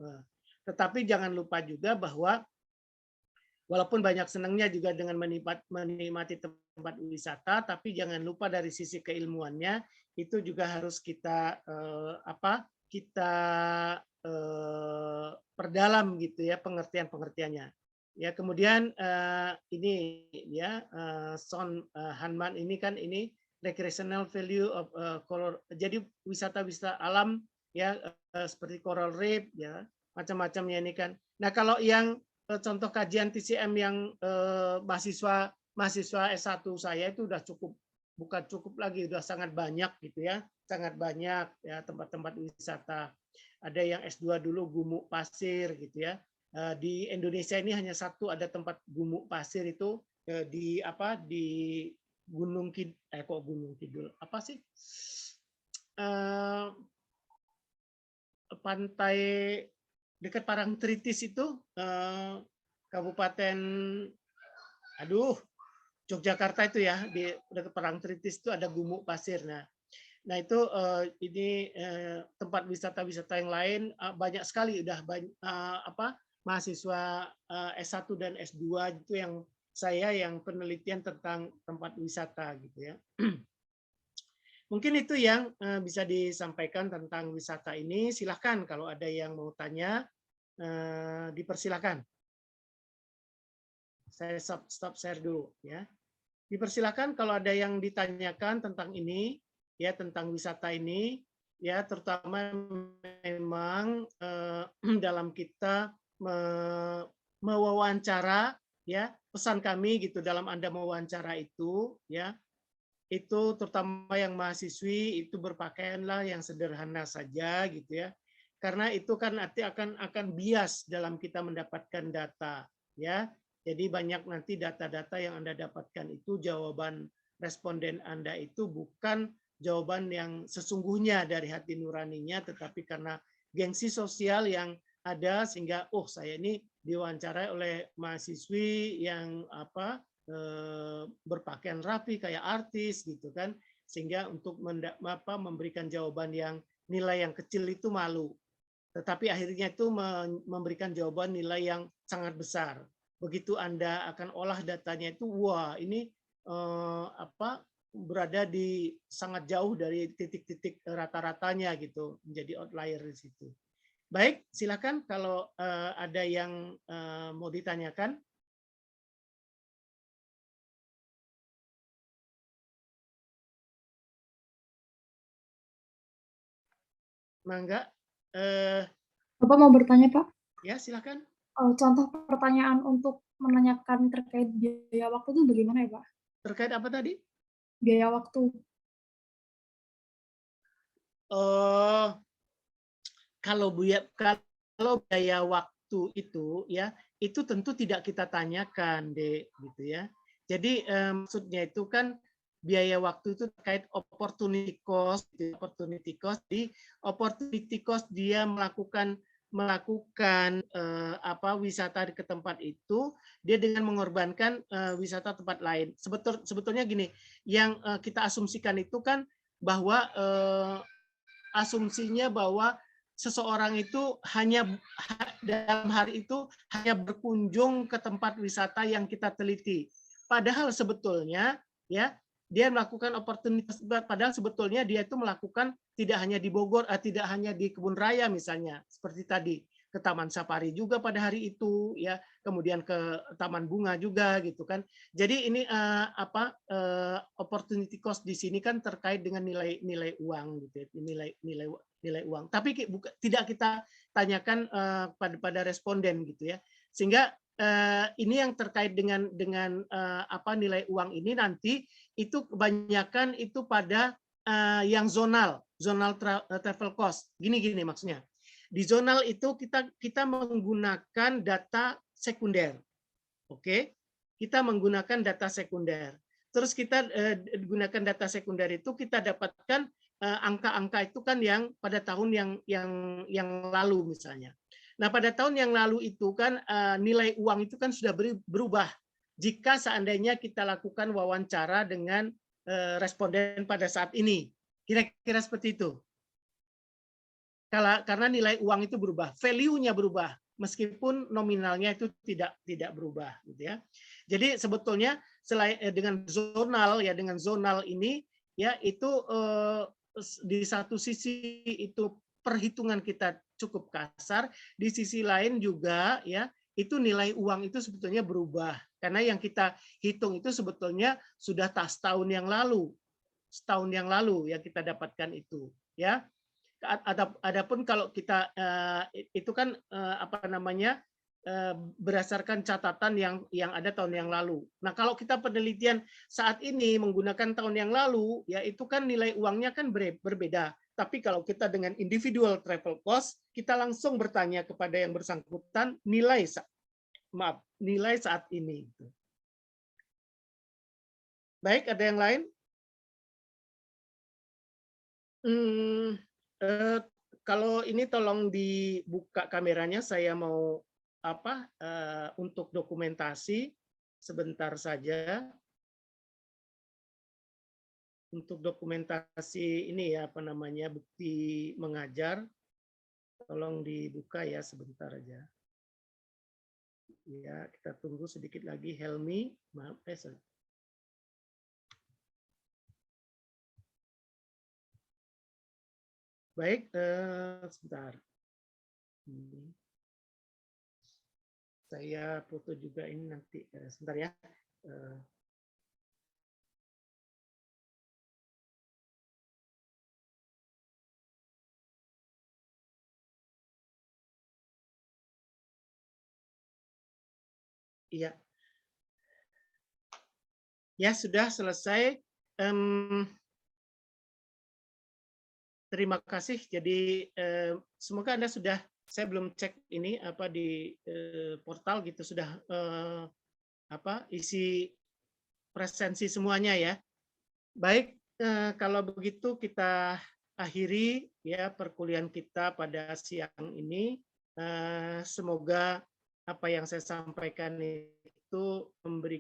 Tetapi jangan lupa juga bahwa walaupun banyak senangnya juga dengan menikmati tempat wisata, tapi jangan lupa dari sisi keilmuannya itu juga harus kita perdalam gitu ya pengertiannya. Ya kemudian ini ya Son Hanman ini kan ini recreational value of color. Jadi wisata-wisata alam ya seperti coral reef ya macam-macamnya ini kan. Nah kalau yang contoh kajian TCM yang mahasiswa S1 saya itu udah cukup, bukan cukup lagi, udah sangat banyak gitu ya, sangat banyak ya tempat-tempat wisata. Ada yang S2 dulu Gumuk Pasir gitu ya. Di Indonesia ini hanya satu ada tempat Gumuk Pasir itu di Gunung Kidul apa sih? Pantai dekat Parangtritis itu Kabupaten Yogyakarta itu ya, di dekat Parangtritis itu ada Gumuk Pasir. Nah itu ini tempat wisata-wisata yang lain banyak sekali udah mahasiswa S1 dan S2 itu yang penelitian tentang tempat wisata gitu ya. Mungkin itu yang bisa disampaikan tentang wisata ini. Silahkan kalau ada yang mau tanya, dipersilakan. Saya stop share dulu ya. Dipersilakan kalau ada yang ditanyakan tentang ini, ya tentang wisata ini, ya terutama memang dalam kita mewawancara, ya pesan kami gitu dalam Anda mewawancara itu, ya itu terutama yang mahasiswi itu berpakaianlah yang sederhana saja gitu ya, karena itu kan nanti akan bias dalam kita mendapatkan data ya. Jadi banyak nanti data-data yang Anda dapatkan itu jawaban responden Anda itu bukan jawaban yang sesungguhnya dari hati nuraninya, tetapi karena gengsi sosial yang ada sehingga saya ini diwawancarai oleh mahasiswi yang berpakaian rapi kayak artis gitu kan, sehingga untuk memberikan jawaban yang nilai yang kecil itu malu, tetapi akhirnya itu memberikan jawaban nilai yang sangat besar. Begitu Anda akan olah datanya itu, wah ini berada di sangat jauh dari titik-titik rata-ratanya gitu, menjadi outlier di situ. Baik, silakan kalau ada yang mau ditanyakan. Mangga. Bapak mau bertanya, Pak? Ya, silakan. Contoh pertanyaan untuk menanyakan terkait biaya waktu itu bagaimana ya, Pak? Terkait apa tadi? Biaya waktu. Kalau biaya waktu itu ya, itu tentu tidak kita tanyakan, Dek, gitu ya. Jadi maksudnya itu kan biaya waktu itu terkait opportunity cost, di opportunity cost dia melakukan wisata ke tempat itu, dia dengan mengorbankan wisata tempat lain. Sebetulnya gini, yang kita asumsikan itu kan bahwa asumsinya bahwa seseorang itu hanya dalam hari itu hanya berkunjung ke tempat wisata yang kita teliti. Padahal sebetulnya ya dia melakukan oportunitas, padahal sebetulnya dia itu melakukan tidak hanya di Bogor, tidak hanya di Kebun Raya misalnya, seperti tadi ke Taman Safari juga pada hari itu ya, kemudian ke Taman Bunga juga gitu kan. Jadi ini opportunity cost di sini kan terkait dengan nilai uang gitu ya, nilai uang. Tapi tidak kita tanyakan pada responden gitu ya. Sehingga ini yang terkait dengan nilai uang ini nanti itu kebanyakan itu pada yang zonal travel cost. Gini maksudnya. Di zonal itu kita menggunakan data sekunder. Oke. Kita menggunakan data sekunder. Terus kita gunakan data sekunder itu kita dapatkan angka-angka itu kan yang pada tahun yang lalu misalnya. Nah, pada tahun yang lalu itu kan nilai uang itu kan sudah berubah jika seandainya kita lakukan wawancara dengan responden pada saat ini. Kira-kira seperti itu. Karena nilai uang itu berubah, value-nya berubah, meskipun nominalnya itu tidak berubah, gitu ya. Jadi sebetulnya selain dengan zonal ini ya itu di satu sisi itu perhitungan kita cukup kasar, di sisi lain juga ya itu nilai uang itu sebetulnya berubah karena yang kita hitung itu sebetulnya sudah setahun yang lalu ya kita dapatkan itu ya. Adapun kalau kita itu kan berdasarkan catatan yang ada tahun yang lalu. Nah, kalau kita penelitian saat ini menggunakan tahun yang lalu, ya itu kan nilai uangnya kan berbeda. Tapi kalau kita dengan individual travel cost, kita langsung bertanya kepada yang bersangkutan nilai saat ini. Baik, ada yang lain? Kalau ini tolong dibuka kameranya, saya mau untuk dokumentasi sebentar saja. Untuk dokumentasi ini ya bukti mengajar, tolong dibuka ya sebentar aja. Ya, kita tunggu sedikit lagi. Helmi, maaf, sorry. Baik, sebentar. Saya foto juga ini nanti, sebentar ya. Iya. Ya, sudah selesai. Terima kasih. Jadi semoga Anda sudah, saya belum cek ini di portal gitu sudah isi presensi semuanya ya. Baik, kalau begitu kita akhiri ya perkuliahan kita pada siang ini. Semoga apa yang saya sampaikan itu memberi